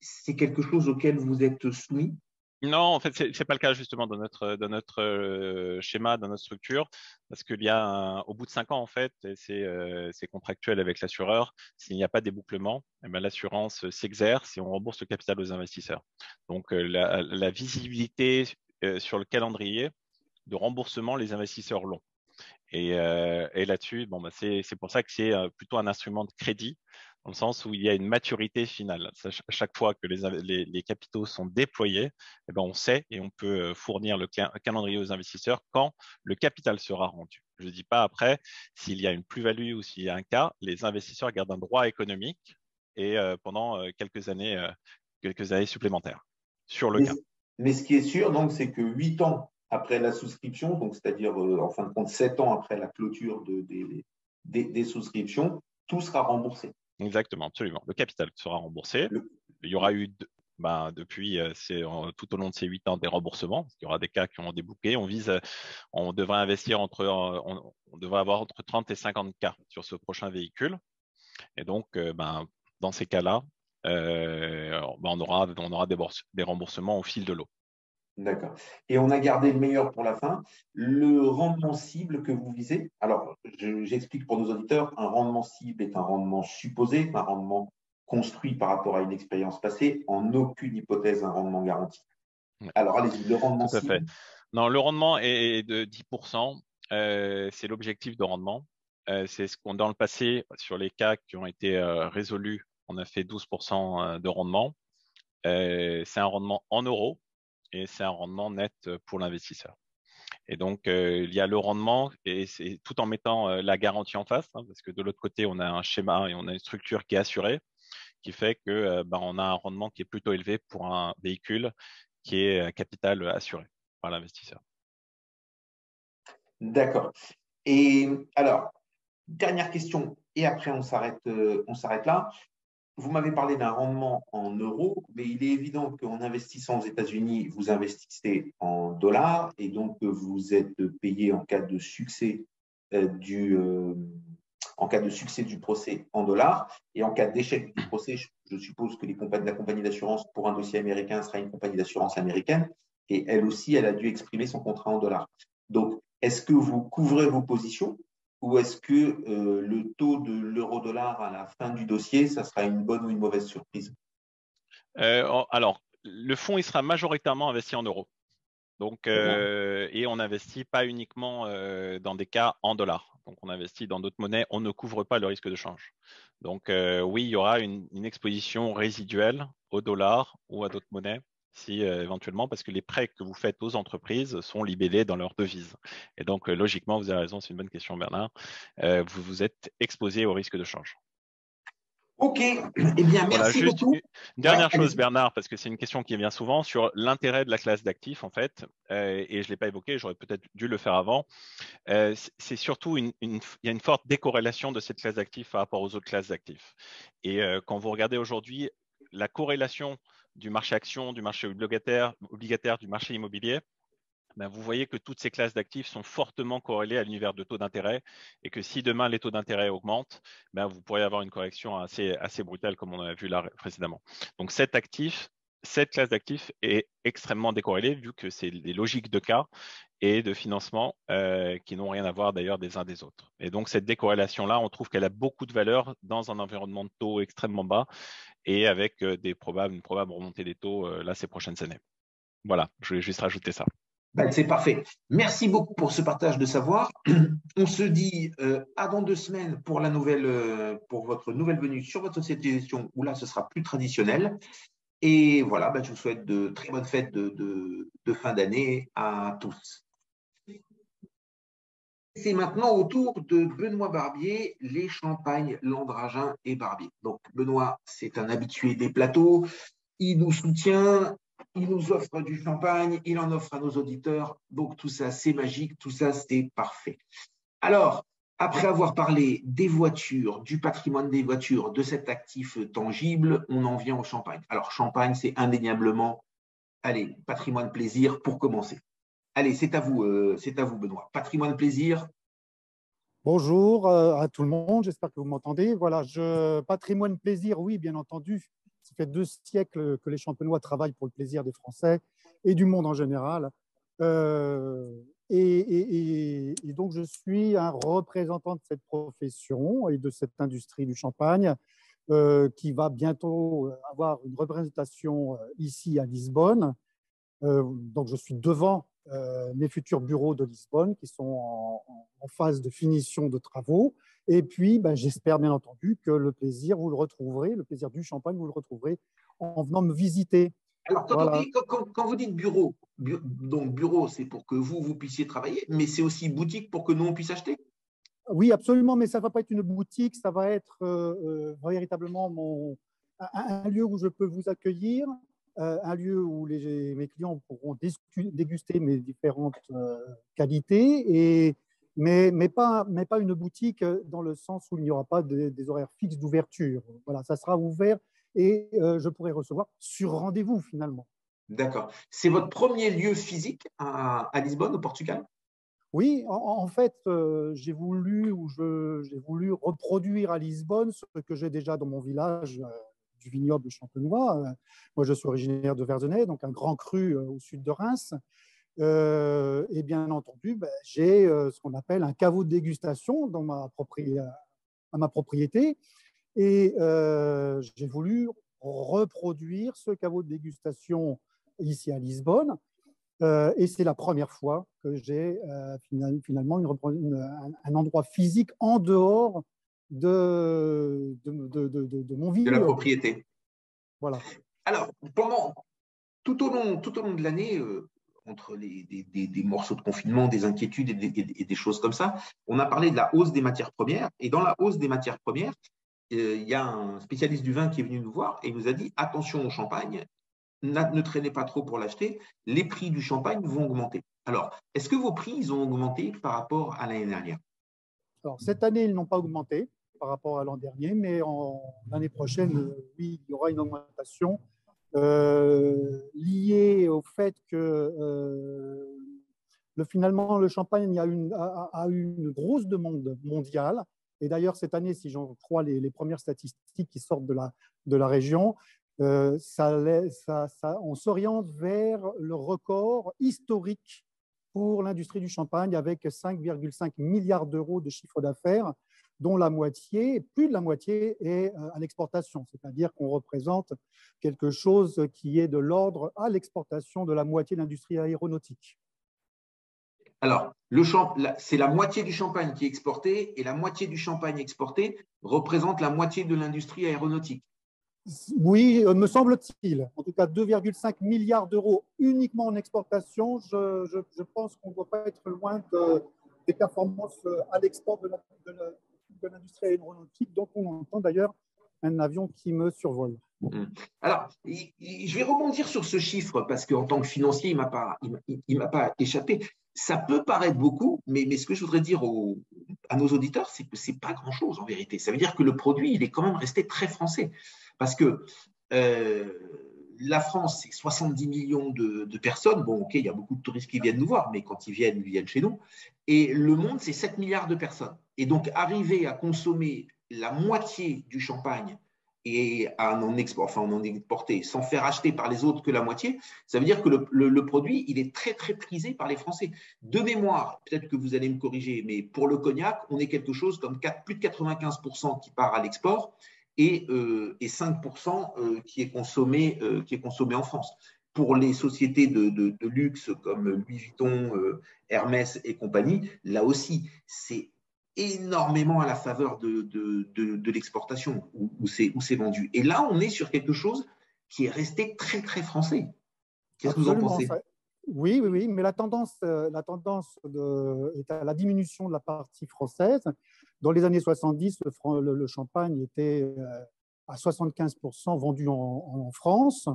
C'est quelque chose auquel vous êtes soumis? Non, en fait, c'est pas le cas justement dans notre schéma, dans notre structure, parce qu'il y a au bout de 5 ans en fait, et c'est contractuel avec l'assureur. S'il n'y a pas débouclement, l'assurance s'exerce et on rembourse le capital aux investisseurs. Donc la visibilité sur le calendrier de remboursement les investisseurs l'ont. Et là-dessus, bon, bah, c'est pour ça que c'est plutôt un instrument de crédit, dans le sens où il y a une maturité finale. À chaque fois que les capitaux sont déployés, eh ben, on sait et on peut fournir le calendrier aux investisseurs quand le capital sera rendu. Je ne dis pas après, s'il y a une plus-value ou s'il y a un cas, les investisseurs gardent un droit économique et pendant quelques années supplémentaires sur le cas. Mais ce qui est sûr, donc, c'est que 8 ans après la souscription, donc c'est-à-dire en fin de compte 7 ans après la clôture des souscriptions, tout sera remboursé. Exactement, absolument. Le capital sera remboursé. Il y aura eu depuis tout au long de ces 8 ans des remboursements. Il y aura des cas qui ont débouqué. On devrait investir on devrait avoir entre 30 et 50 cas sur ce prochain véhicule. Et donc, dans ces cas-là, on aura des remboursements au fil de l'eau. D'accord. Et on a gardé le meilleur pour la fin. Le rendement cible que vous visez, alors j'explique pour nos auditeurs, un rendement cible est un rendement supposé, un rendement construit par rapport à une expérience passée, en aucune hypothèse un rendement garanti. Ouais. Alors allez-y, le rendement cible. Tout à fait. Non, le rendement est de 10%. C'est l'objectif de rendement. C'est ce qu'on, dans le passé, sur les cas qui ont été résolus, on a fait 12% de rendement. C'est un rendement en euros et c'est un rendement net pour l'investisseur. Et donc, il y a le rendement, et c'est tout en mettant la garantie en face, hein, parce que de l'autre côté, on a un schéma et on a une structure qui est assurée, qui fait que on a un rendement qui est plutôt élevé pour un véhicule qui est capital assuré par l'investisseur. D'accord. Et alors, dernière question, et après on s'arrête là. Vous m'avez parlé d'un rendement en euros, mais il est évident qu'en investissant aux États-Unis, vous investissez en dollars et donc vous êtes payé en cas de succès du procès en dollars et en cas d'échec du procès, je suppose que la compagnie d'assurance pour un dossier américain sera une compagnie d'assurance américaine et elle aussi, elle a dû exprimer son contrat en dollars. Donc, est-ce que vous couvrez vos positions? Ou est-ce que le taux de l'euro-dollar à la fin du dossier, ça sera une bonne ou une mauvaise surprise? Alors, le fonds, il sera majoritairement investi en euros. Donc, et on n'investit pas uniquement dans des cas en dollars. Donc, on investit dans d'autres monnaies. On ne couvre pas le risque de change. Donc, oui, il y aura une exposition résiduelle au dollar ou à d'autres monnaies, si éventuellement, parce que les prêts que vous faites aux entreprises sont libellés dans leur devise. Et donc, logiquement, vous avez raison, c'est une bonne question, Bernard. Vous êtes exposé au risque de change. Ok, eh bien, merci beaucoup. Une dernière chose, Bernard, parce que c'est une question qui vient souvent sur l'intérêt de la classe d'actifs, en fait, et je ne l'ai pas évoqué, j'aurais peut-être dû le faire avant. C'est surtout, il y a une forte décorrélation de cette classe d'actifs par rapport aux autres classes d'actifs. Et quand vous regardez aujourd'hui la corrélation du marché action, du marché obligataire, du marché immobilier, vous voyez que toutes ces classes d'actifs sont fortement corrélées à l'univers de taux d'intérêt et que si demain les taux d'intérêt augmentent, vous pourriez avoir une correction assez brutale comme on a vu là précédemment. Donc cette classe d'actifs est extrêmement décorrélée vu que c'est des logiques de cas et de financement qui n'ont rien à voir d'ailleurs des uns des autres. Et donc cette décorrélation-là, on trouve qu'elle a beaucoup de valeur dans un environnement de taux extrêmement bas et avec une probable remontée des taux là ces prochaines années. Voilà, je voulais juste rajouter ça. C'est parfait. Merci beaucoup pour ce partage de savoir. On se dit à dans 2 semaines pour votre nouvelle venue sur votre société de gestion où là, ce sera plus traditionnel. Et voilà, je vous souhaite de très bonnes fêtes de fin d'année à tous. C'est maintenant au tour de Benoît Barbier, les Champagnes, Landragin et Barbier. Donc, Benoît, c'est un habitué des plateaux. Il nous soutient. Il nous offre du champagne, il en offre à nos auditeurs. Donc, tout ça, c'est magique, tout ça, c'est parfait. Alors, après avoir parlé des voitures, du patrimoine des voitures, de cet actif tangible, on en vient au champagne. Alors, champagne, c'est indéniablement, allez, patrimoine plaisir pour commencer. Allez, c'est à vous, Benoît. Patrimoine plaisir. Bonjour à tout le monde, j'espère que vous m'entendez. Voilà, patrimoine plaisir, oui, bien entendu. Ça fait 2 siècles que les Champenois travaillent pour le plaisir des Français et du monde en général. Et donc, je suis un représentant de cette profession et de cette industrie du champagne qui va bientôt avoir une représentation ici à Lisbonne. Donc, je suis devant les futurs bureaux de Lisbonne qui sont en phase de finition de travaux. Et puis, j'espère bien entendu que le plaisir, vous le retrouverez, le plaisir du champagne, vous le retrouverez en venant me visiter. Alors, Voilà. quand vous dites bureau, donc bureau, c'est pour que vous puissiez travailler, mais c'est aussi boutique pour que nous, on puisse acheter? Oui, absolument, mais ça ne va pas être une boutique, ça va être véritablement un lieu où je peux vous accueillir, un lieu où mes clients pourront déguster mes différentes qualités, mais pas une boutique dans le sens où il n'y aura pas des horaires fixes d'ouverture. Voilà, ça sera ouvert et je pourrai recevoir sur rendez-vous finalement. D'accord. C'est votre premier lieu physique à Lisbonne, au Portugal? Oui, en fait, j'ai voulu reproduire à Lisbonne ce que j'ai déjà dans mon village du vignoble champenois. Moi, je suis originaire de Verzenay, donc un grand cru au sud de Reims. Et bien entendu, j'ai ce qu'on appelle un caveau de dégustation à ma propriété. Et j'ai voulu reproduire ce caveau de dégustation ici à Lisbonne. Et c'est la première fois que j'ai finalement un endroit physique en dehors de mon De la vignoble. propriété. Voilà. Alors, tout au long de l'année, entre des morceaux de confinement, des inquiétudes et des choses comme ça, on a parlé de la hausse des matières premières. Et dans la hausse des matières premières, il y a un spécialiste du vin qui est venu nous voir et nous a dit attention au champagne, ne traînez pas trop pour l'acheter, les prix du champagne vont augmenter. Alors, est-ce que vos prix ils ont augmenté par rapport à l'année dernière? Alors, cette année, ils n'ont pas augmenté par rapport à l'an dernier, mais l'année prochaine, oui, il y aura une augmentation liée au fait que finalement, le champagne a eu une grosse demande mondiale. Et d'ailleurs, cette année, si j'en crois les premières statistiques qui sortent de la région, on s'oriente vers le record historique pour l'industrie du champagne avec 5,5 milliards d'euros de chiffre d'affaires, dont plus de la moitié est à l'exportation. C'est-à-dire qu'on représente quelque chose qui est de l'ordre à l'exportation de la moitié de l'industrie aéronautique. Alors, c'est la moitié du champagne qui est exporté et la moitié du champagne exporté représente la moitié de l'industrie aéronautique. Oui, me semble-t-il. En tout cas, 2,5 milliards d'euros uniquement en exportation. Je pense qu'on ne doit pas être loin des performances à l'export de l'industrie aéronautique, dont on entend d'ailleurs un avion qui me survole. Alors, je vais rebondir sur ce chiffre parce qu'en tant que financier, il ne m'a pas échappé. Ça peut paraître beaucoup, mais ce que je voudrais dire à nos auditeurs, c'est que ce n'est pas grand-chose en vérité. Ça veut dire que le produit, il est quand même resté très français. Parce que la France, c'est 70 millions de personnes. Bon, ok, il y a beaucoup de touristes qui viennent nous voir, mais quand ils viennent chez nous. Et le monde, c'est 7 milliards de personnes. Et donc, arriver à consommer la moitié du champagne et à en exporter sans faire acheter par les autres que la moitié, ça veut dire que le produit, il est très, très prisé par les Français. De mémoire, peut-être que vous allez me corriger, mais pour le cognac, on est quelque chose comme plus de 95% qui part à l'export et 5% qui est consommé en France. Pour les sociétés de luxe comme Louis Vuitton, Hermès et compagnie, là aussi, c'est énormément à la faveur de l'exportation où c'est vendu. Et là, on est sur quelque chose qui est resté très, très français. Qu'est-ce que vous en pensez? Oui, mais la tendance est à la diminution de la partie française. Dans les années 70, le champagne était à 75% vendu en France,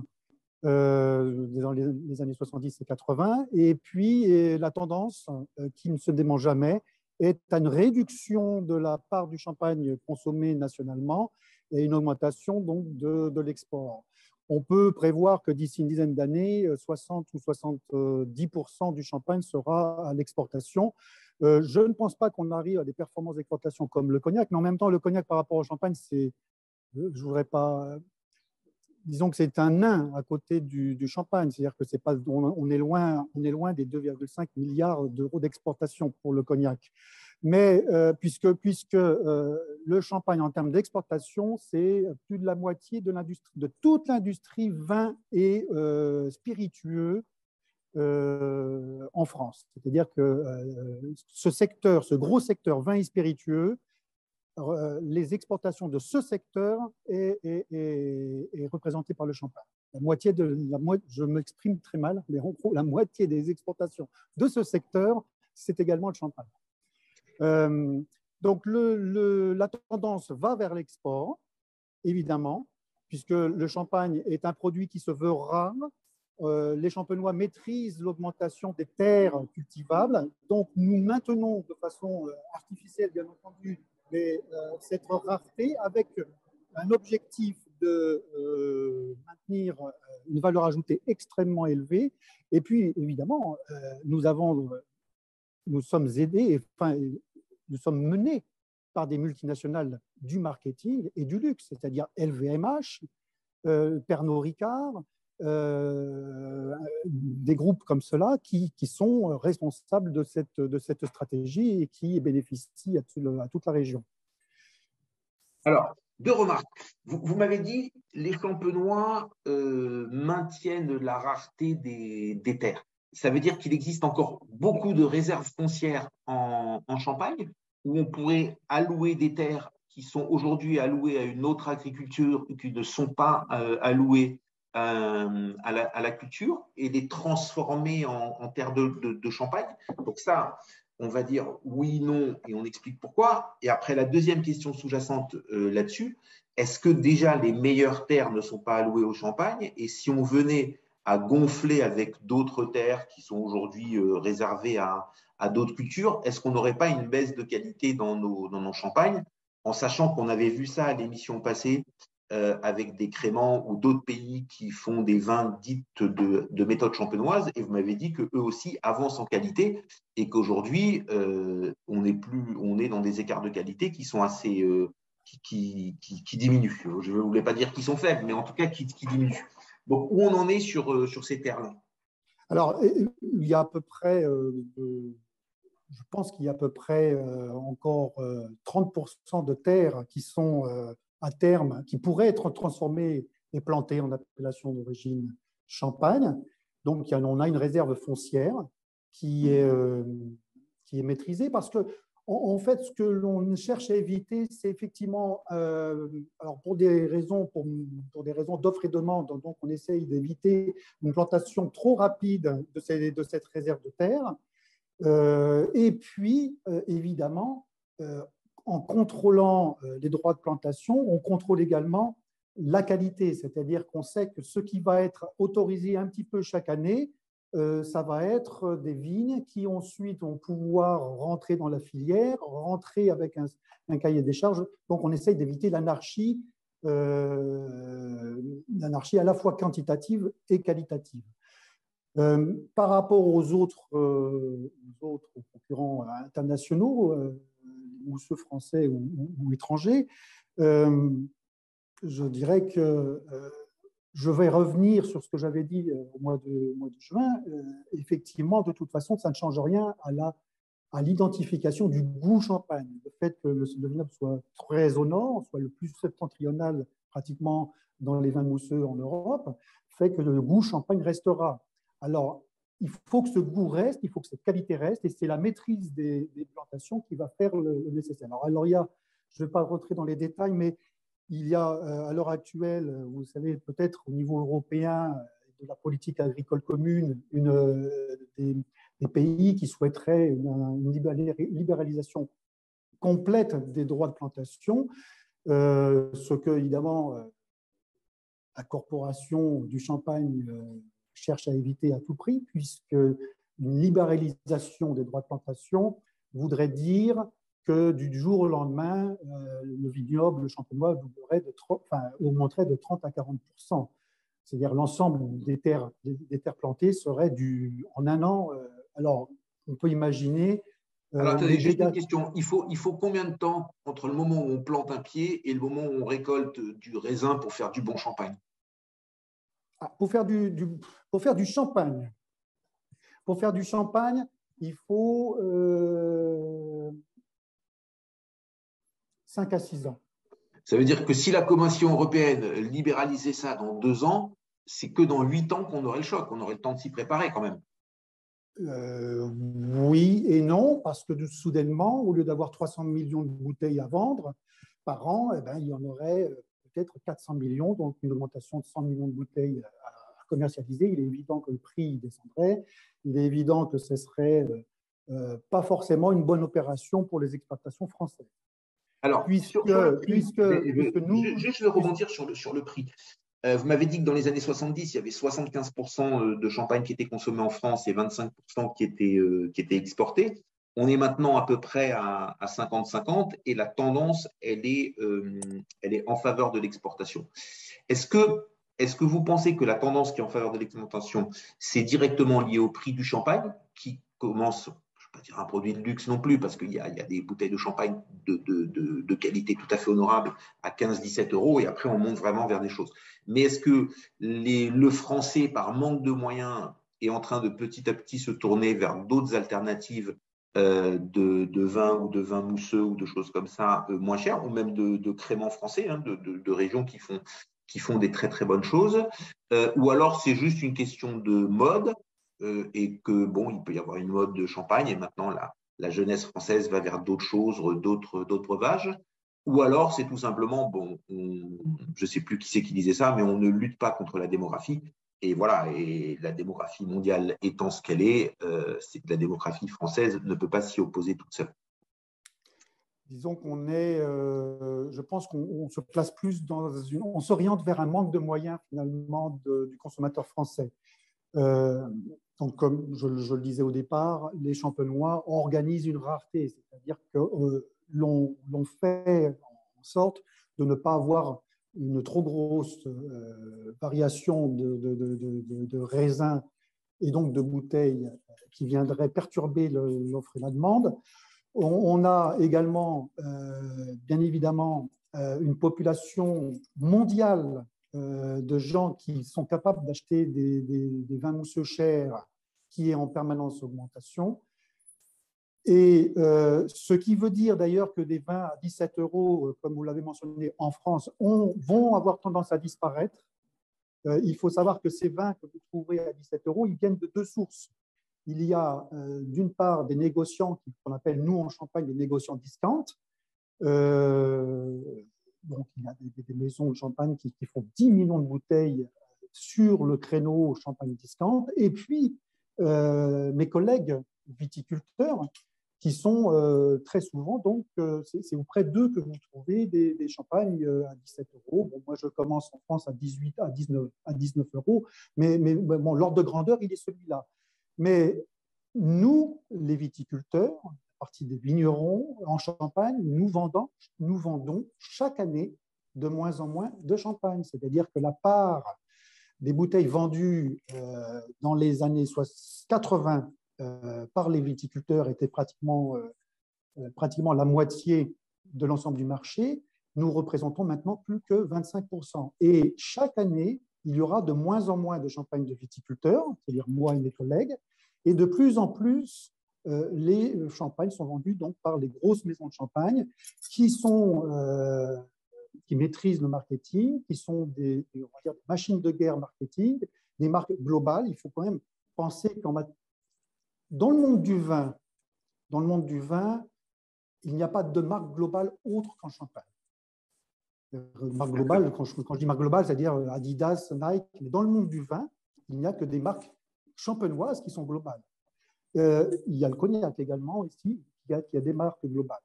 dans les années 70 et 80. Et puis, la tendance, qui ne se dément jamais, est à une réduction de la part du champagne consommé nationalement et une augmentation donc de l'export. On peut prévoir que d'ici une dizaine d'années, 60 ou 70% du champagne sera à l'exportation. Je ne pense pas qu'on arrive à des performances d'exportation comme le cognac, mais en même temps, le cognac par rapport au champagne, je voudrais pas… Disons que c'est un nain à côté du champagne, c'est-à-dire que c'est pas, on est loin des 2,5 milliards d'euros d'exportation pour le cognac. Mais puisque le champagne en termes d'exportation, c'est plus de la moitié de toute l'industrie vin et spiritueux en France. C'est-à-dire que ce secteur, ce gros secteur vin et spiritueux, les exportations de ce secteur est représentée par le champagne. Je m'exprime très mal, mais en gros, la moitié des exportations de ce secteur, c'est également le champagne. Donc, la tendance va vers l'export, évidemment, puisque le champagne est un produit qui se veut rare. Les Champenois maîtrisent l'augmentation des terres cultivables. Donc, nous maintenons de façon artificielle, bien entendu, cette rareté avec un objectif de maintenir une valeur ajoutée extrêmement élevée. Et puis, évidemment, nous sommes aidés, nous sommes menés par des multinationales du marketing et du luxe, c'est-à-dire LVMH, Pernod Ricard, des groupes comme cela qui sont responsables de cette stratégie et qui bénéficient à toute la région. Alors, deux remarques. Vous m'avez dit les Champenois maintiennent la rareté des terres. Ça veut dire qu'il existe encore beaucoup de réserves foncières en Champagne où on pourrait allouer des terres qui sont aujourd'hui allouées à une autre agriculture et qui ne sont pas allouées à la culture et les transformer en terres de champagne. Donc ça, on va dire oui, non, et on explique pourquoi. Et après, la deuxième question sous-jacente là-dessus, est-ce que déjà les meilleures terres ne sont pas allouées au champagne? Et si on venait à gonfler avec d'autres terres qui sont aujourd'hui réservées à d'autres cultures, est-ce qu'on n'aurait pas une baisse de qualité dans nos champagnes, en sachant qu'on avait vu ça à l'émission passée avec des créments ou d'autres pays qui font des vins dites de méthode champenoise, et vous m'avez dit qu'eux aussi avancent en qualité et qu'aujourd'hui, on est dans des écarts de qualité qui sont assez… qui diminuent. Je ne voulais pas dire qu'ils sont faibles, mais en tout cas qui diminuent. Donc, où on en est sur ces terres-là? Alors, il y a à peu près… je pense qu'il y a à peu près encore 30% de terres qui sont à terme, qui pourraient être transformées et plantées en appellation d'origine Champagne. Donc, on a une réserve foncière qui est maîtrisée parce que, en fait, ce que l'on cherche à éviter, c'est effectivement, alors pour des raisons d'offre et demande, donc on essaye d'éviter une plantation trop rapide de cette réserve de terre. Et puis, évidemment, en contrôlant les droits de plantation, on contrôle également la qualité, c'est-à-dire qu'on sait que ce qui va être autorisé un petit peu chaque année, ça va être des vignes qui ensuite vont pouvoir rentrer dans la filière, rentrer avec un cahier des charges. Donc, on essaye d'éviter l'anarchie à la fois quantitative et qualitative. Par rapport aux autres concurrents internationaux, ou ceux français ou étrangers, je dirais que je vais revenir sur ce que j'avais dit au mois de juin. Effectivement, de toute façon, ça ne change rien à l'identification du goût champagne. Le fait que le vignoble soit très au nord, soit le plus septentrional pratiquement dans les vins mousseux en Europe, fait que le goût champagne restera. Alors, il faut que ce goût reste, il faut que cette qualité reste, et c'est la maîtrise des plantations qui va faire le nécessaire. Alors je ne vais pas rentrer dans les détails, mais il y a à l'heure actuelle, vous savez, peut-être au niveau européen, de la politique agricole commune, des pays qui souhaiteraient une libéralisation complète des droits de plantation, ce que, évidemment, la corporation du champagne cherche à éviter à tout prix, puisque une libéralisation des droits de plantation voudrait dire que du jour au lendemain, le vignoble champenois augmenterait de 30 à 40%. C'est-à-dire l'ensemble des terres plantées serait en un an. Alors, on peut imaginer… Alors, attendez, juste une question. Il faut combien de temps entre le moment où on plante un pied et le moment où on récolte du raisin pour faire du bon champagne? Pour faire du champagne, il faut 5 à 6 ans. Ça veut dire que si la Commission européenne libéralisait ça dans 2 ans, c'est que dans 8 ans qu'on aurait le choc. On aurait le temps de s'y préparer quand même. Oui et non, parce que soudainement, au lieu d'avoir 300 millions de bouteilles à vendre par an, eh ben, il y en aurait peut-être 400 millions, donc une augmentation de 100 millions de bouteilles à commercialiser. Il est évident que le prix descendrait. Il est évident que ce serait pas forcément une bonne opération pour les exploitations françaises. Alors, sur le prix, je vais rebondir sur le prix. Vous m'avez dit que dans les années 70, il y avait 75% de champagne qui était consommé en France et 25% qui était exporté. On est maintenant à peu près à 50-50 et la tendance, elle est en faveur de l'exportation. Est-ce que vous pensez que la tendance qui est en faveur de l'exportation, c'est directement lié au prix du champagne qui commence, je ne vais pas dire un produit de luxe non plus, parce qu'il y a des bouteilles de champagne de qualité tout à fait honorable à 15-17 euros et après on monte vraiment vers des choses. Mais est-ce que le français, par manque de moyens, est en train de petit à petit se tourner vers d'autres alternatives de vin ou de vin mousseux ou de choses comme ça moins chères, ou même de créments français, hein, de régions qui font des très très bonnes choses, ou alors c'est juste une question de mode et que bon, il peut y avoir une mode de champagne et maintenant la jeunesse française va vers d'autres choses, d'autres breuvages, ou alors c'est tout simplement, bon, je ne sais plus qui c'est qui disait ça, mais on ne lutte pas contre la démographie. Et voilà, et la démographie mondiale étant ce qu'elle est, la démographie française ne peut pas s'y opposer toute seule. Disons qu'on est, je pense qu'on se place plus on s'oriente vers un manque de moyens finalement du consommateur français. Donc, comme je le disais au départ, les champenois organisent une rareté, c'est-à-dire que l'on fait en sorte de ne pas avoir une trop grosse variation de raisins et donc de bouteilles qui viendraient perturber l'offre et la demande. On a également, bien évidemment, une population mondiale de gens qui sont capables d'acheter des vins mousseux chers qui est en permanence augmentation. Et ce qui veut dire d'ailleurs que des vins à 17 euros, comme vous l'avez mentionné en France, vont avoir tendance à disparaître. Il faut savoir que ces vins que vous trouverez à 17 euros, ils viennent de deux sources. Il y a d'une part des négociants qu'on appelle nous en Champagne des négociants discount. Donc il y a des maisons de champagne qui font 10 millions de bouteilles sur le créneau champagne discount. Et puis mes collègues viticulteurs qui sont très souvent, donc c'est auprès d'eux que vous trouvez des champagnes à 17 euros. Bon, moi, je commence en France à 19 euros, mais bon, l'ordre de grandeur, il est celui-là. Mais nous, les viticulteurs, la partie des vignerons en Champagne, nous vendons chaque année de moins en moins de champagne. C'est-à-dire que la part des bouteilles vendues dans les années 80 par les viticulteurs était pratiquement la moitié de l'ensemble du marché. Nous représentons maintenant plus que 25%. Et chaque année, il y aura de moins en moins de champagne de viticulteurs, c'est-à-dire moi et mes collègues, et de plus en plus, les champagnes sont vendus donc par les grosses maisons de champagne qui maîtrisent le marketing, qui sont des machines de guerre marketing, des marques globales. Il faut quand même penser dans le monde du vin, il n'y a pas de marque globale autre qu'en Champagne. Marque globale, quand je dis marque globale, c'est-à-dire Adidas, Nike, mais dans le monde du vin, il n'y a que des marques champenoises qui sont globales. Il y a le cognac également ici, qui a des marques globales.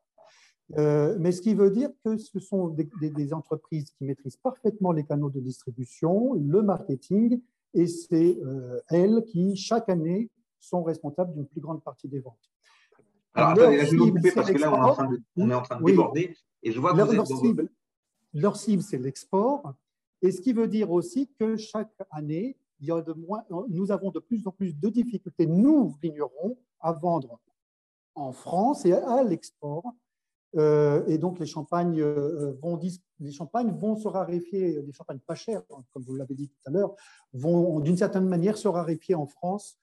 Mais ce qui veut dire que ce sont des entreprises qui maîtrisent parfaitement les canaux de distribution, le marketing, et c'est elles qui, chaque année, sont responsables d'une plus grande partie des ventes. Alors, attendez, là, je vais vous couper parce que là, on est en train de déborder. Et je vois que leur cible, c'est l'export. Et ce qui veut dire aussi que chaque année, nous avons de plus en plus de difficultés, nous, vignerons, à vendre en France et à l'export. Et donc, les champagnes vont se raréfier, les champagnes pas chères, comme vous l'avez dit tout à l'heure, vont d'une certaine manière se raréfier en France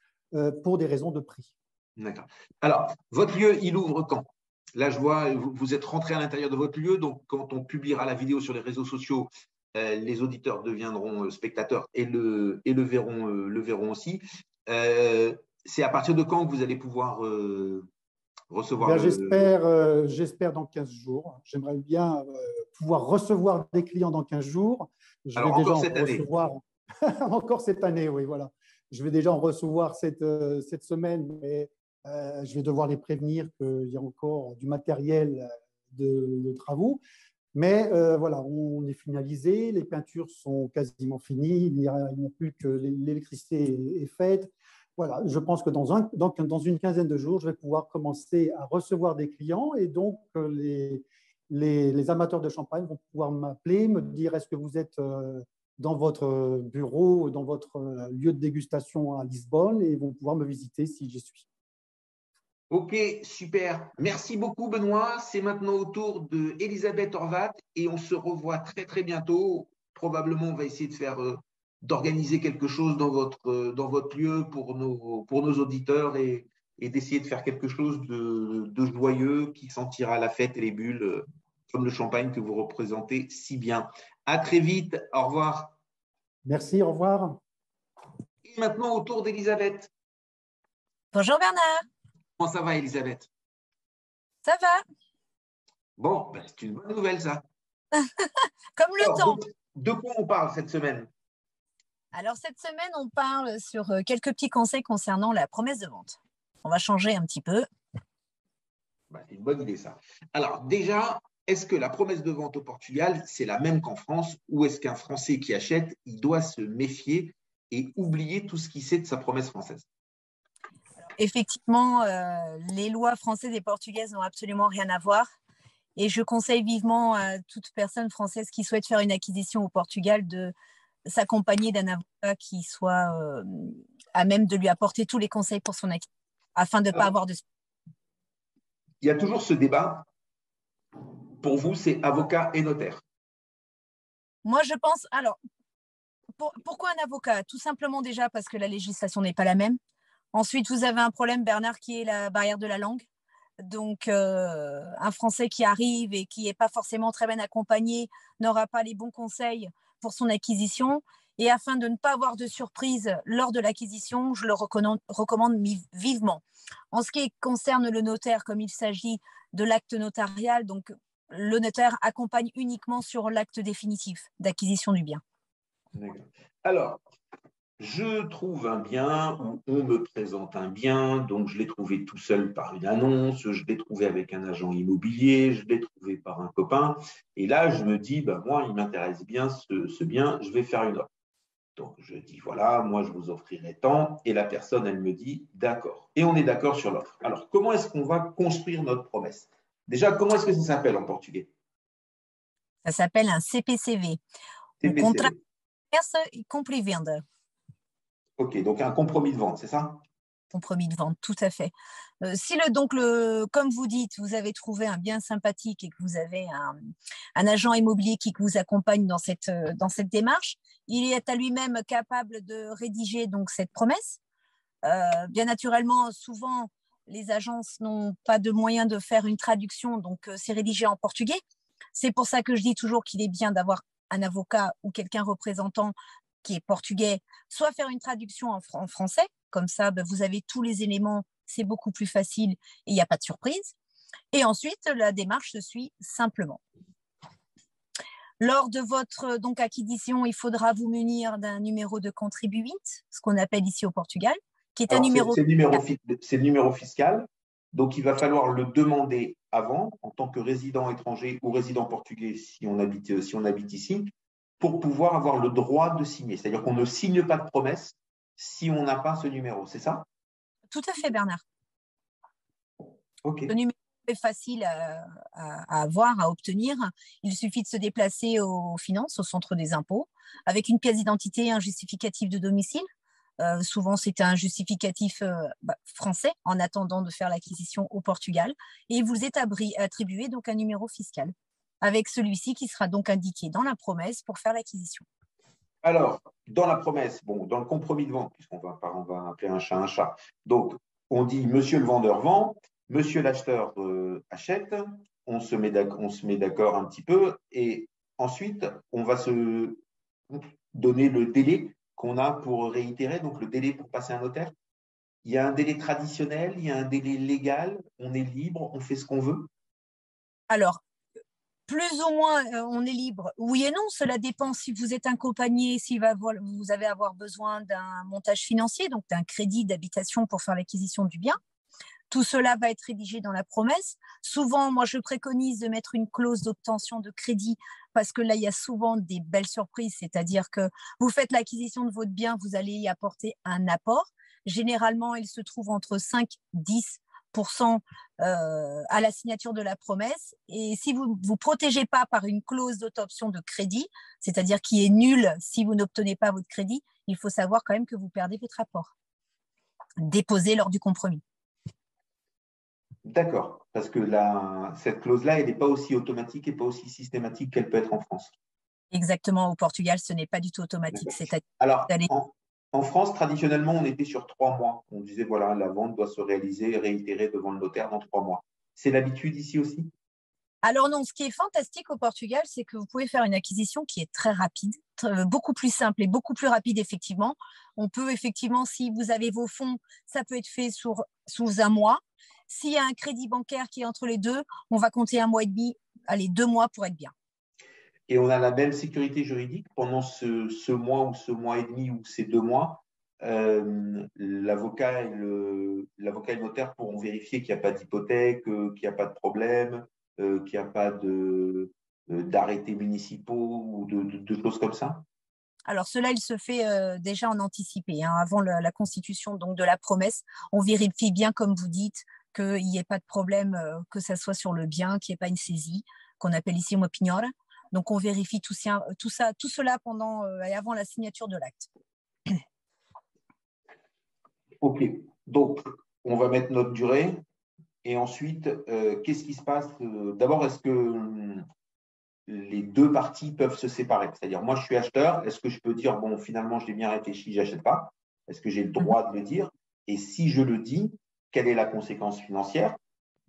pour des raisons de prix. D'accord. Alors, votre lieu, il ouvre quand? Là, je vois, vous êtes rentré à l'intérieur de votre lieu, donc quand on publiera la vidéo sur les réseaux sociaux, les auditeurs deviendront spectateurs et le verront aussi. c'est à partir de quand que vous allez pouvoir recevoir J'espère dans 15 jours. J'aimerais bien pouvoir recevoir des clients dans 15 jours. Je Alors, vais déjà encore en cette année. recevoir encore cette année, oui, voilà. Je vais déjà en recevoir cette semaine, mais je vais devoir les prévenir qu'il y a encore du matériel de travaux. Mais voilà, on est finalisé, les peintures sont quasiment finies, il n'y a plus que l'électricité est faite. Voilà, je pense que dans une quinzaine de jours, je vais pouvoir commencer à recevoir des clients et donc les amateurs de champagne vont pouvoir m'appeler, me dire est-ce que vous êtes dans votre bureau, dans votre lieu de dégustation à Lisbonne et vont pouvoir me visiter si j'y suis. Ok, super. Merci beaucoup, Benoît. C'est maintenant au tour d'Elisabeth Horvat et on se revoit très, très bientôt. Probablement, on va essayer d'organiser quelque chose dans votre lieu pour nos auditeurs et d'essayer de faire quelque chose de joyeux qui sentira la fête et les bulles comme le champagne que vous représentez si bien. À très vite. Au revoir. Merci, au revoir. Et maintenant, au tour d'Elisabeth. Bonjour Bernard. Comment ça va, Elisabeth? Ça va. Bon, ben, c'est une bonne nouvelle, ça. Comme le temps. De quoi on parle cette semaine? Alors, cette semaine, on parle sur quelques petits conseils concernant la promesse de vente. On va changer un petit peu. Ben, c'est une bonne idée, ça. Alors, déjà, est-ce que la promesse de vente au Portugal, c'est la même qu'en France, ou est-ce qu'un Français qui achète, il doit se méfier et oublier tout ce qu'il sait de sa promesse française? Effectivement, les lois françaises et portugaises n'ont absolument rien à voir. Et je conseille vivement à toute personne française qui souhaite faire une acquisition au Portugal de s'accompagner d'un avocat qui soit à même de lui apporter tous les conseils pour son acquisition, afin de ne pas avoir de… Il y a toujours ce débat. Pour vous, c'est avocat et notaire? Moi, je pense… Alors, pourquoi un avocat? Tout simplement déjà parce que la législation n'est pas la même. Ensuite, vous avez un problème, Bernard, qui est la barrière de la langue. Donc, un Français qui arrive et qui n'est pas forcément très bien accompagné n'aura pas les bons conseils pour son acquisition. Et afin de ne pas avoir de surprise lors de l'acquisition, je le recommande vivement. En ce qui concerne le notaire, comme il s'agit de l'acte notarial, donc le notaire accompagne uniquement sur l'acte définitif d'acquisition du bien. Alors, je trouve un bien ou on me présente un bien, donc je l'ai trouvé tout seul par une annonce, je l'ai trouvé avec un agent immobilier, je l'ai trouvé par un copain. Et là, je me dis, ben, moi, il m'intéresse bien ce bien, je vais faire une offre. Donc, je dis, voilà, moi, je vous offrirai tant. Et la personne, elle me dit, d'accord. Et on est d'accord sur l'offre. Alors, comment est-ce qu'on va construire notre promesse? Déjà, comment est-ce que ça s'appelle en portugais? Ça s'appelle un CPCV. CPCV. Un contrat de commerce et compra-venda. Ok, donc un compromis de vente, c'est ça? Compromis de vente, tout à fait. Si comme vous dites, vous avez trouvé un bien sympathique et que vous avez un agent immobilier qui vous accompagne dans cette démarche, il est à lui-même capable de rédiger donc cette promesse. Bien naturellement, souvent, les agences n'ont pas de moyens de faire une traduction, donc c'est rédigé en portugais. C'est pour ça que je dis toujours qu'il est bien d'avoir un avocat ou quelqu'un représentant qui est portugais, soit faire une traduction en français, comme ça vous avez tous les éléments, c'est beaucoup plus facile et il n'y a pas de surprise. Et ensuite, la démarche se suit simplement. Lors de votre acquisition, il faudra vous munir d'un numéro de contribuinte, ce qu'on appelle ici au Portugal, qui est un numéro… C'est le numéro fiscal, donc il va falloir le demander avant, en tant que résident étranger ou résident portugais si on habite ici, pour pouvoir avoir le droit de signer. C'est-à-dire qu'on ne signe pas de promesse si on n'a pas ce numéro, c'est ça? Tout à fait, Bernard. Okay. Le numéro est facile à avoir, à obtenir. Il suffit de se déplacer aux finances, au centre des impôts, avec une pièce d'identité et un justificatif de domicile. Souvent, c'est un justificatif français en attendant de faire l'acquisition au Portugal. Et vous êtes attribué donc un numéro fiscal, avec celui-ci qui sera donc indiqué dans la promesse pour faire l'acquisition. Alors, dans la promesse, dans le compromis de vente, puisqu'on va appeler un chat un chat, donc on dit monsieur le vendeur vend, monsieur l'acheteur achète, on se met d'accord un petit peu, et ensuite, on va se donner le délai qu'on a pour réitérer, donc le délai pour passer un notaire. Il y a un délai traditionnel, il y a un délai légal, on est libre, on fait ce qu'on veut? Alors, plus ou moins, on est libre. Oui et non, cela dépend si vous êtes accompagné, si vous allez avoir besoin d'un montage financier, donc d'un crédit d'habitation pour faire l'acquisition du bien. Tout cela va être rédigé dans la promesse. Souvent, moi, je préconise de mettre une clause d'obtention de crédit parce que là, il y a souvent des belles surprises, c'est-à-dire que vous faites l'acquisition de votre bien, vous allez y apporter un apport. Généralement, il se trouve entre 5-10% à la signature de la promesse. Et si vous ne vous protégez pas par une clause d'obtention de crédit, c'est-à-dire qui est nulle si vous n'obtenez pas votre crédit, il faut savoir quand même que vous perdez votre apport déposé lors du compromis. D'accord, parce que cette clause-là, elle n'est pas aussi automatique et pas aussi systématique qu'elle peut être en France. Exactement, au Portugal, ce n'est pas du tout automatique. Alors, en France, traditionnellement, on était sur 3 mois. On disait, voilà, la vente doit se réaliser et réitérer devant le notaire dans 3 mois. C'est l'habitude ici aussi? Alors non, ce qui est fantastique au Portugal, c'est que vous pouvez faire une acquisition qui est très rapide, beaucoup plus simple et beaucoup plus rapide, effectivement. On peut, effectivement, si vous avez vos fonds, ça peut être fait sous un mois. S'il y a un crédit bancaire qui est entre les deux, on va compter 1 mois et demi, allez, 2 mois pour être bien. Et on a la même sécurité juridique pendant ce mois ou ce mois et demi ou ces 2 mois. L'avocat et le notaire pourront vérifier qu'il n'y a pas d'hypothèque, qu'il n'y a pas de problème, qu'il n'y a pas d'arrêtés municipaux ou de choses comme ça? Alors cela, il se fait déjà en anticipé, hein, avant la constitution donc, de la promesse. On vérifie bien, comme vous dites, qu'il n'y ait pas de problème, que ça soit sur le bien, qu'il n'y ait pas une saisie, qu'on appelle ici uma penhora. Donc on vérifie tout cela pendant et avant la signature de l'acte. Ok, donc on va mettre notre durée. Et ensuite, qu'est-ce qui se passe? D'abord, est-ce que les deux parties peuvent se séparer? C'est-à-dire, moi, je suis acheteur. Est-ce que je peux dire, bon, finalement, je l'ai bien réfléchi, je n'achète pas? Est-ce que j'ai le droit de le dire? Et si je le dis, quelle est la conséquence financière?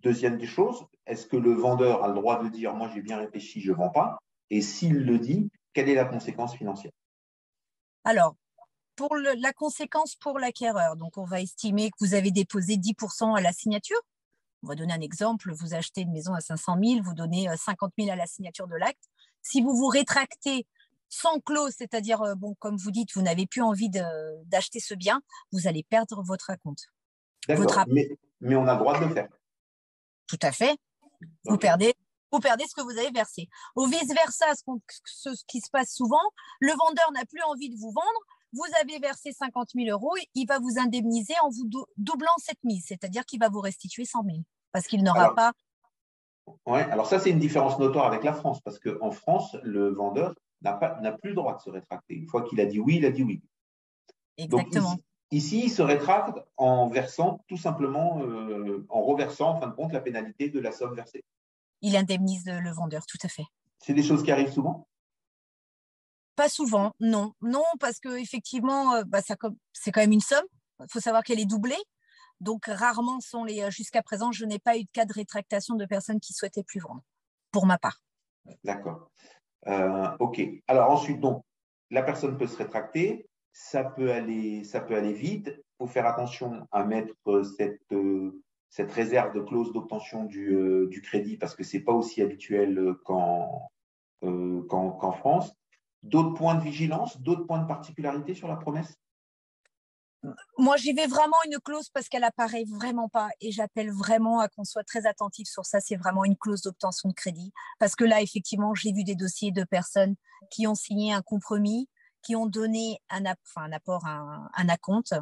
Deuxième des choses, est-ce que le vendeur a le droit de dire, moi, j'ai bien réfléchi, je ne vends pas? Et s'il le dit, quelle est la conséquence financière? Alors, pour la conséquence pour l'acquéreur, donc on va estimer que vous avez déposé 10% à la signature. On va donner un exemple, vous achetez une maison à 500 000, vous donnez 50 000 à la signature de l'acte. Si vous vous rétractez sans clause, c'est-à-dire, bon, comme vous dites, vous n'avez plus envie d'acheter ce bien, vous allez perdre votre acompte. D'accord, mais on a le droit de le faire. Tout à fait. Vous perdez ce que vous avez versé. Au vice-versa, ce qui se passe souvent, le vendeur n'a plus envie de vous vendre, vous avez versé 50 000 euros, il va vous indemniser en vous doublant cette mise, c'est-à-dire qu'il va vous restituer 100 000, parce qu'il n'aura pas… Oui, alors ça, c'est une différence notoire avec la France, parce qu'en France, le vendeur n'a plus le droit de se rétracter. Une fois qu'il a dit oui, il a dit oui. Exactement. Donc, ici, il se rétracte en versant tout simplement, en reversant en fin de compte la pénalité de la somme versée. Il indemnise le vendeur, tout à fait. C'est des choses qui arrivent souvent? Pas souvent, non. Non, parce qu'effectivement, c'est quand même une somme. Il faut savoir qu'elle est doublée. Donc, rarement jusqu'à présent, je n'ai pas eu de cas de rétractation de personnes qui souhaitaient plus vendre, pour ma part. D'accord. OK. Alors ensuite, donc, la personne peut se rétracter. Ça peut aller vite. Il faut faire attention à mettre cette réserve de clause d'obtention du crédit parce que ce n'est pas aussi habituel qu'en France. D'autres points de vigilance, d'autres points de particularité sur la promesse? Moi, j'y vais vraiment une clause parce qu'elle apparaît vraiment pas et j'appelle vraiment à qu'on soit très attentif sur ça. C'est vraiment une clause d'obtention de crédit parce que là, effectivement, j'ai vu des dossiers de personnes qui ont signé un compromis, qui ont donné un apport, un acompte.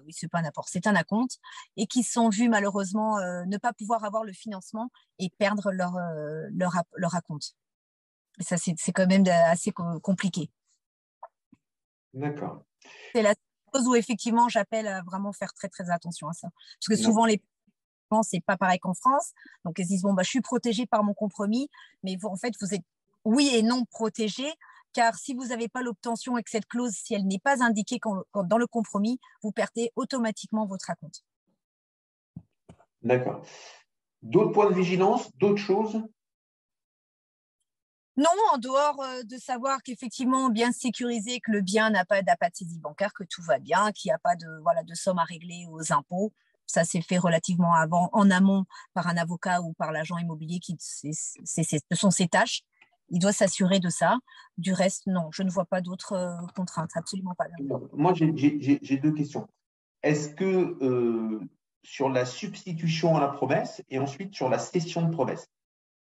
Oui, c'est pas un apport, c'est un acompte et qui sont vus malheureusement ne pas pouvoir avoir le financement et perdre leur acompte. Et ça, c'est quand même assez compliqué. D'accord. C'est la chose où effectivement j'appelle à vraiment faire très très attention à ça. Parce que souvent c'est pas pareil qu'en France. Donc ils se disent bon je suis protégé par mon compromis, mais vous en fait vous êtes oui et non protégé, car si vous n'avez pas l'obtention et que cette clause, si elle n'est pas indiquée dans le compromis, vous perdez automatiquement votre acompte. D'accord. D'autres points de vigilance, d'autres choses? Non, en dehors de savoir qu'effectivement, bien sécuriser, que le bien n'a pas de saisie bancaire, que tout va bien, qu'il n'y a pas de somme à régler aux impôts. Ça s'est fait relativement en amont par un avocat ou par l'agent immobilier ce sont ses tâches. Il doit s'assurer de ça. Du reste, non, je ne vois pas d'autres contraintes, absolument pas. Moi, j'ai deux questions. Est-ce que sur la substitution à la promesse et ensuite sur la cession de promesse,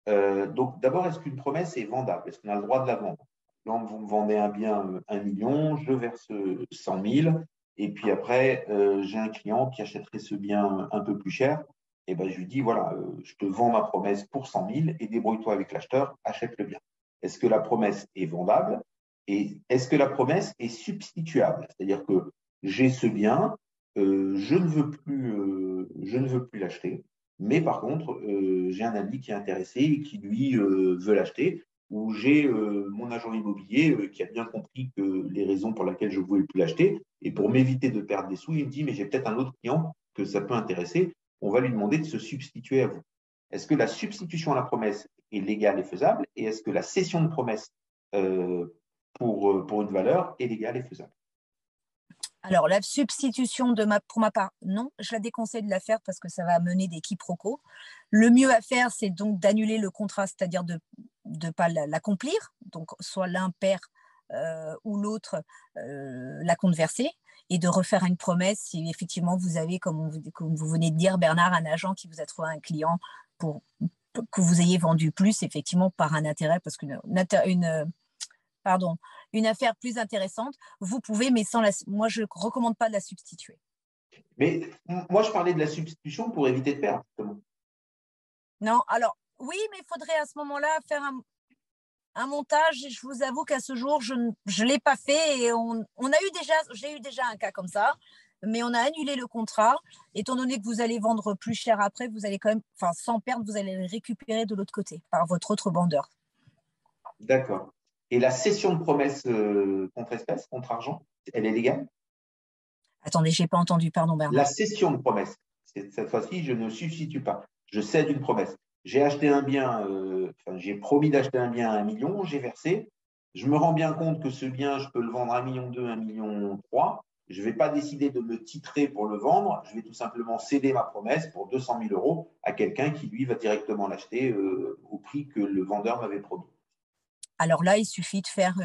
donc d'abord, est-ce qu'une promesse est vendable? Est-ce qu'on a le droit de la vendre? Donc, vous me vendez un bien 1 million, je verse 100 000, et puis après, j'ai un client qui achèterait ce bien un peu plus cher. Et ben, je lui dis, voilà, je te vends ma promesse pour 100 000 et débrouille-toi avec l'acheteur, achète le bien. Est-ce que la promesse est vendable et est-ce que la promesse est substituable? C'est-à-dire que j'ai ce bien, je ne veux plus l'acheter, mais par contre, j'ai un ami qui est intéressé et qui, lui, veut l'acheter, ou j'ai mon agent immobilier qui a bien compris que les raisons pour lesquelles je ne voulais plus l'acheter, et pour m'éviter de perdre des sous, il me dit, mais j'ai peut-être un autre client que ça peut intéresser, on va lui demander de se substituer à vous. Est-ce que la substitution à la promesse est légale et faisable, et est-ce que la cession de promesse pour une valeur est légale et faisable? Alors, la substitution pour ma part, non, je la déconseille de la faire parce que ça va mener des quiproquos. Le mieux à faire, c'est donc d'annuler le contrat, c'est-à-dire de ne pas l'accomplir. Donc, soit l'un perd ou l'autre la compte versée, et de refaire une promesse si effectivement vous avez, comme vous venez de dire, Bernard, un agent qui vous a trouvé un client pour que vous ayez vendu plus, effectivement, par un intérêt, parce qu'une affaire plus intéressante, vous pouvez, mais moi, je ne recommande pas de la substituer. Mais moi, je parlais de la substitution pour éviter de perdre, justement. Non, alors, oui, mais il faudrait à ce moment-là faire un montage. Et je vous avoue qu'à ce jour, je ne l'ai pas fait. Et j'ai eu déjà un cas comme ça, mais on a annulé le contrat. Étant donné que vous allez vendre plus cher après, vous allez quand même, sans perdre, vous allez le récupérer de l'autre côté par votre autre vendeur. D'accord. Et la cession de promesse contre espèce, contre argent, elle est légale? Attendez, je n'ai pas entendu, pardon Bernard. La cession de promesse, cette fois-ci, je ne substitue pas. Je cède une promesse. J'ai acheté un bien, j'ai promis d'acheter un bien à 1 million, j'ai versé. Je me rends bien compte que ce bien, je peux le vendre à 1,2 million, 1,3 million. Je ne vais pas décider de me titrer pour le vendre. Je vais tout simplement céder ma promesse pour 200 000 € à quelqu'un qui, lui, va directement l'acheter au prix que le vendeur m'avait promis. Alors là, il suffit de faire,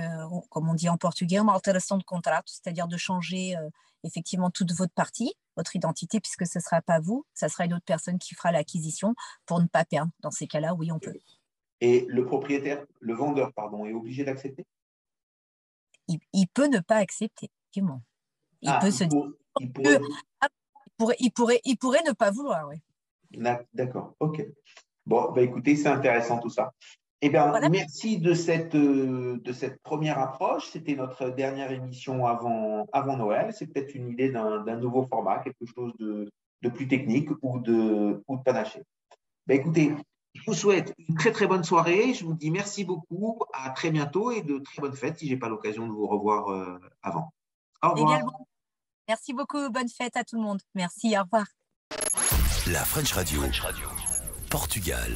comme on dit en portugais, une alteração de contrato, c'est-à-dire de changer effectivement toute votre partie, votre identité, puisque ce ne sera pas vous, ça sera une autre personne qui fera l'acquisition pour ne pas perdre. Dans ces cas-là, oui, on peut. Et le vendeur, est obligé d'accepter? Il peut ne pas accepter, effectivement. Il pourrait ne pas vouloir, oui. D'accord, ok. Bon, écoutez, c'est intéressant tout ça. Eh bien, voilà. Merci de cette première approche. C'était notre dernière émission avant Noël. C'est peut-être une idée d'un nouveau format, quelque chose de plus technique ou de panaché. Écoutez, je vous souhaite une très très bonne soirée. Je vous dis merci beaucoup, à très bientôt et de très bonnes fêtes si je n'ai pas l'occasion de vous revoir avant. Au revoir. Également. Merci beaucoup, bonne fête à tout le monde. Merci, au revoir. La French Radio. Portugal.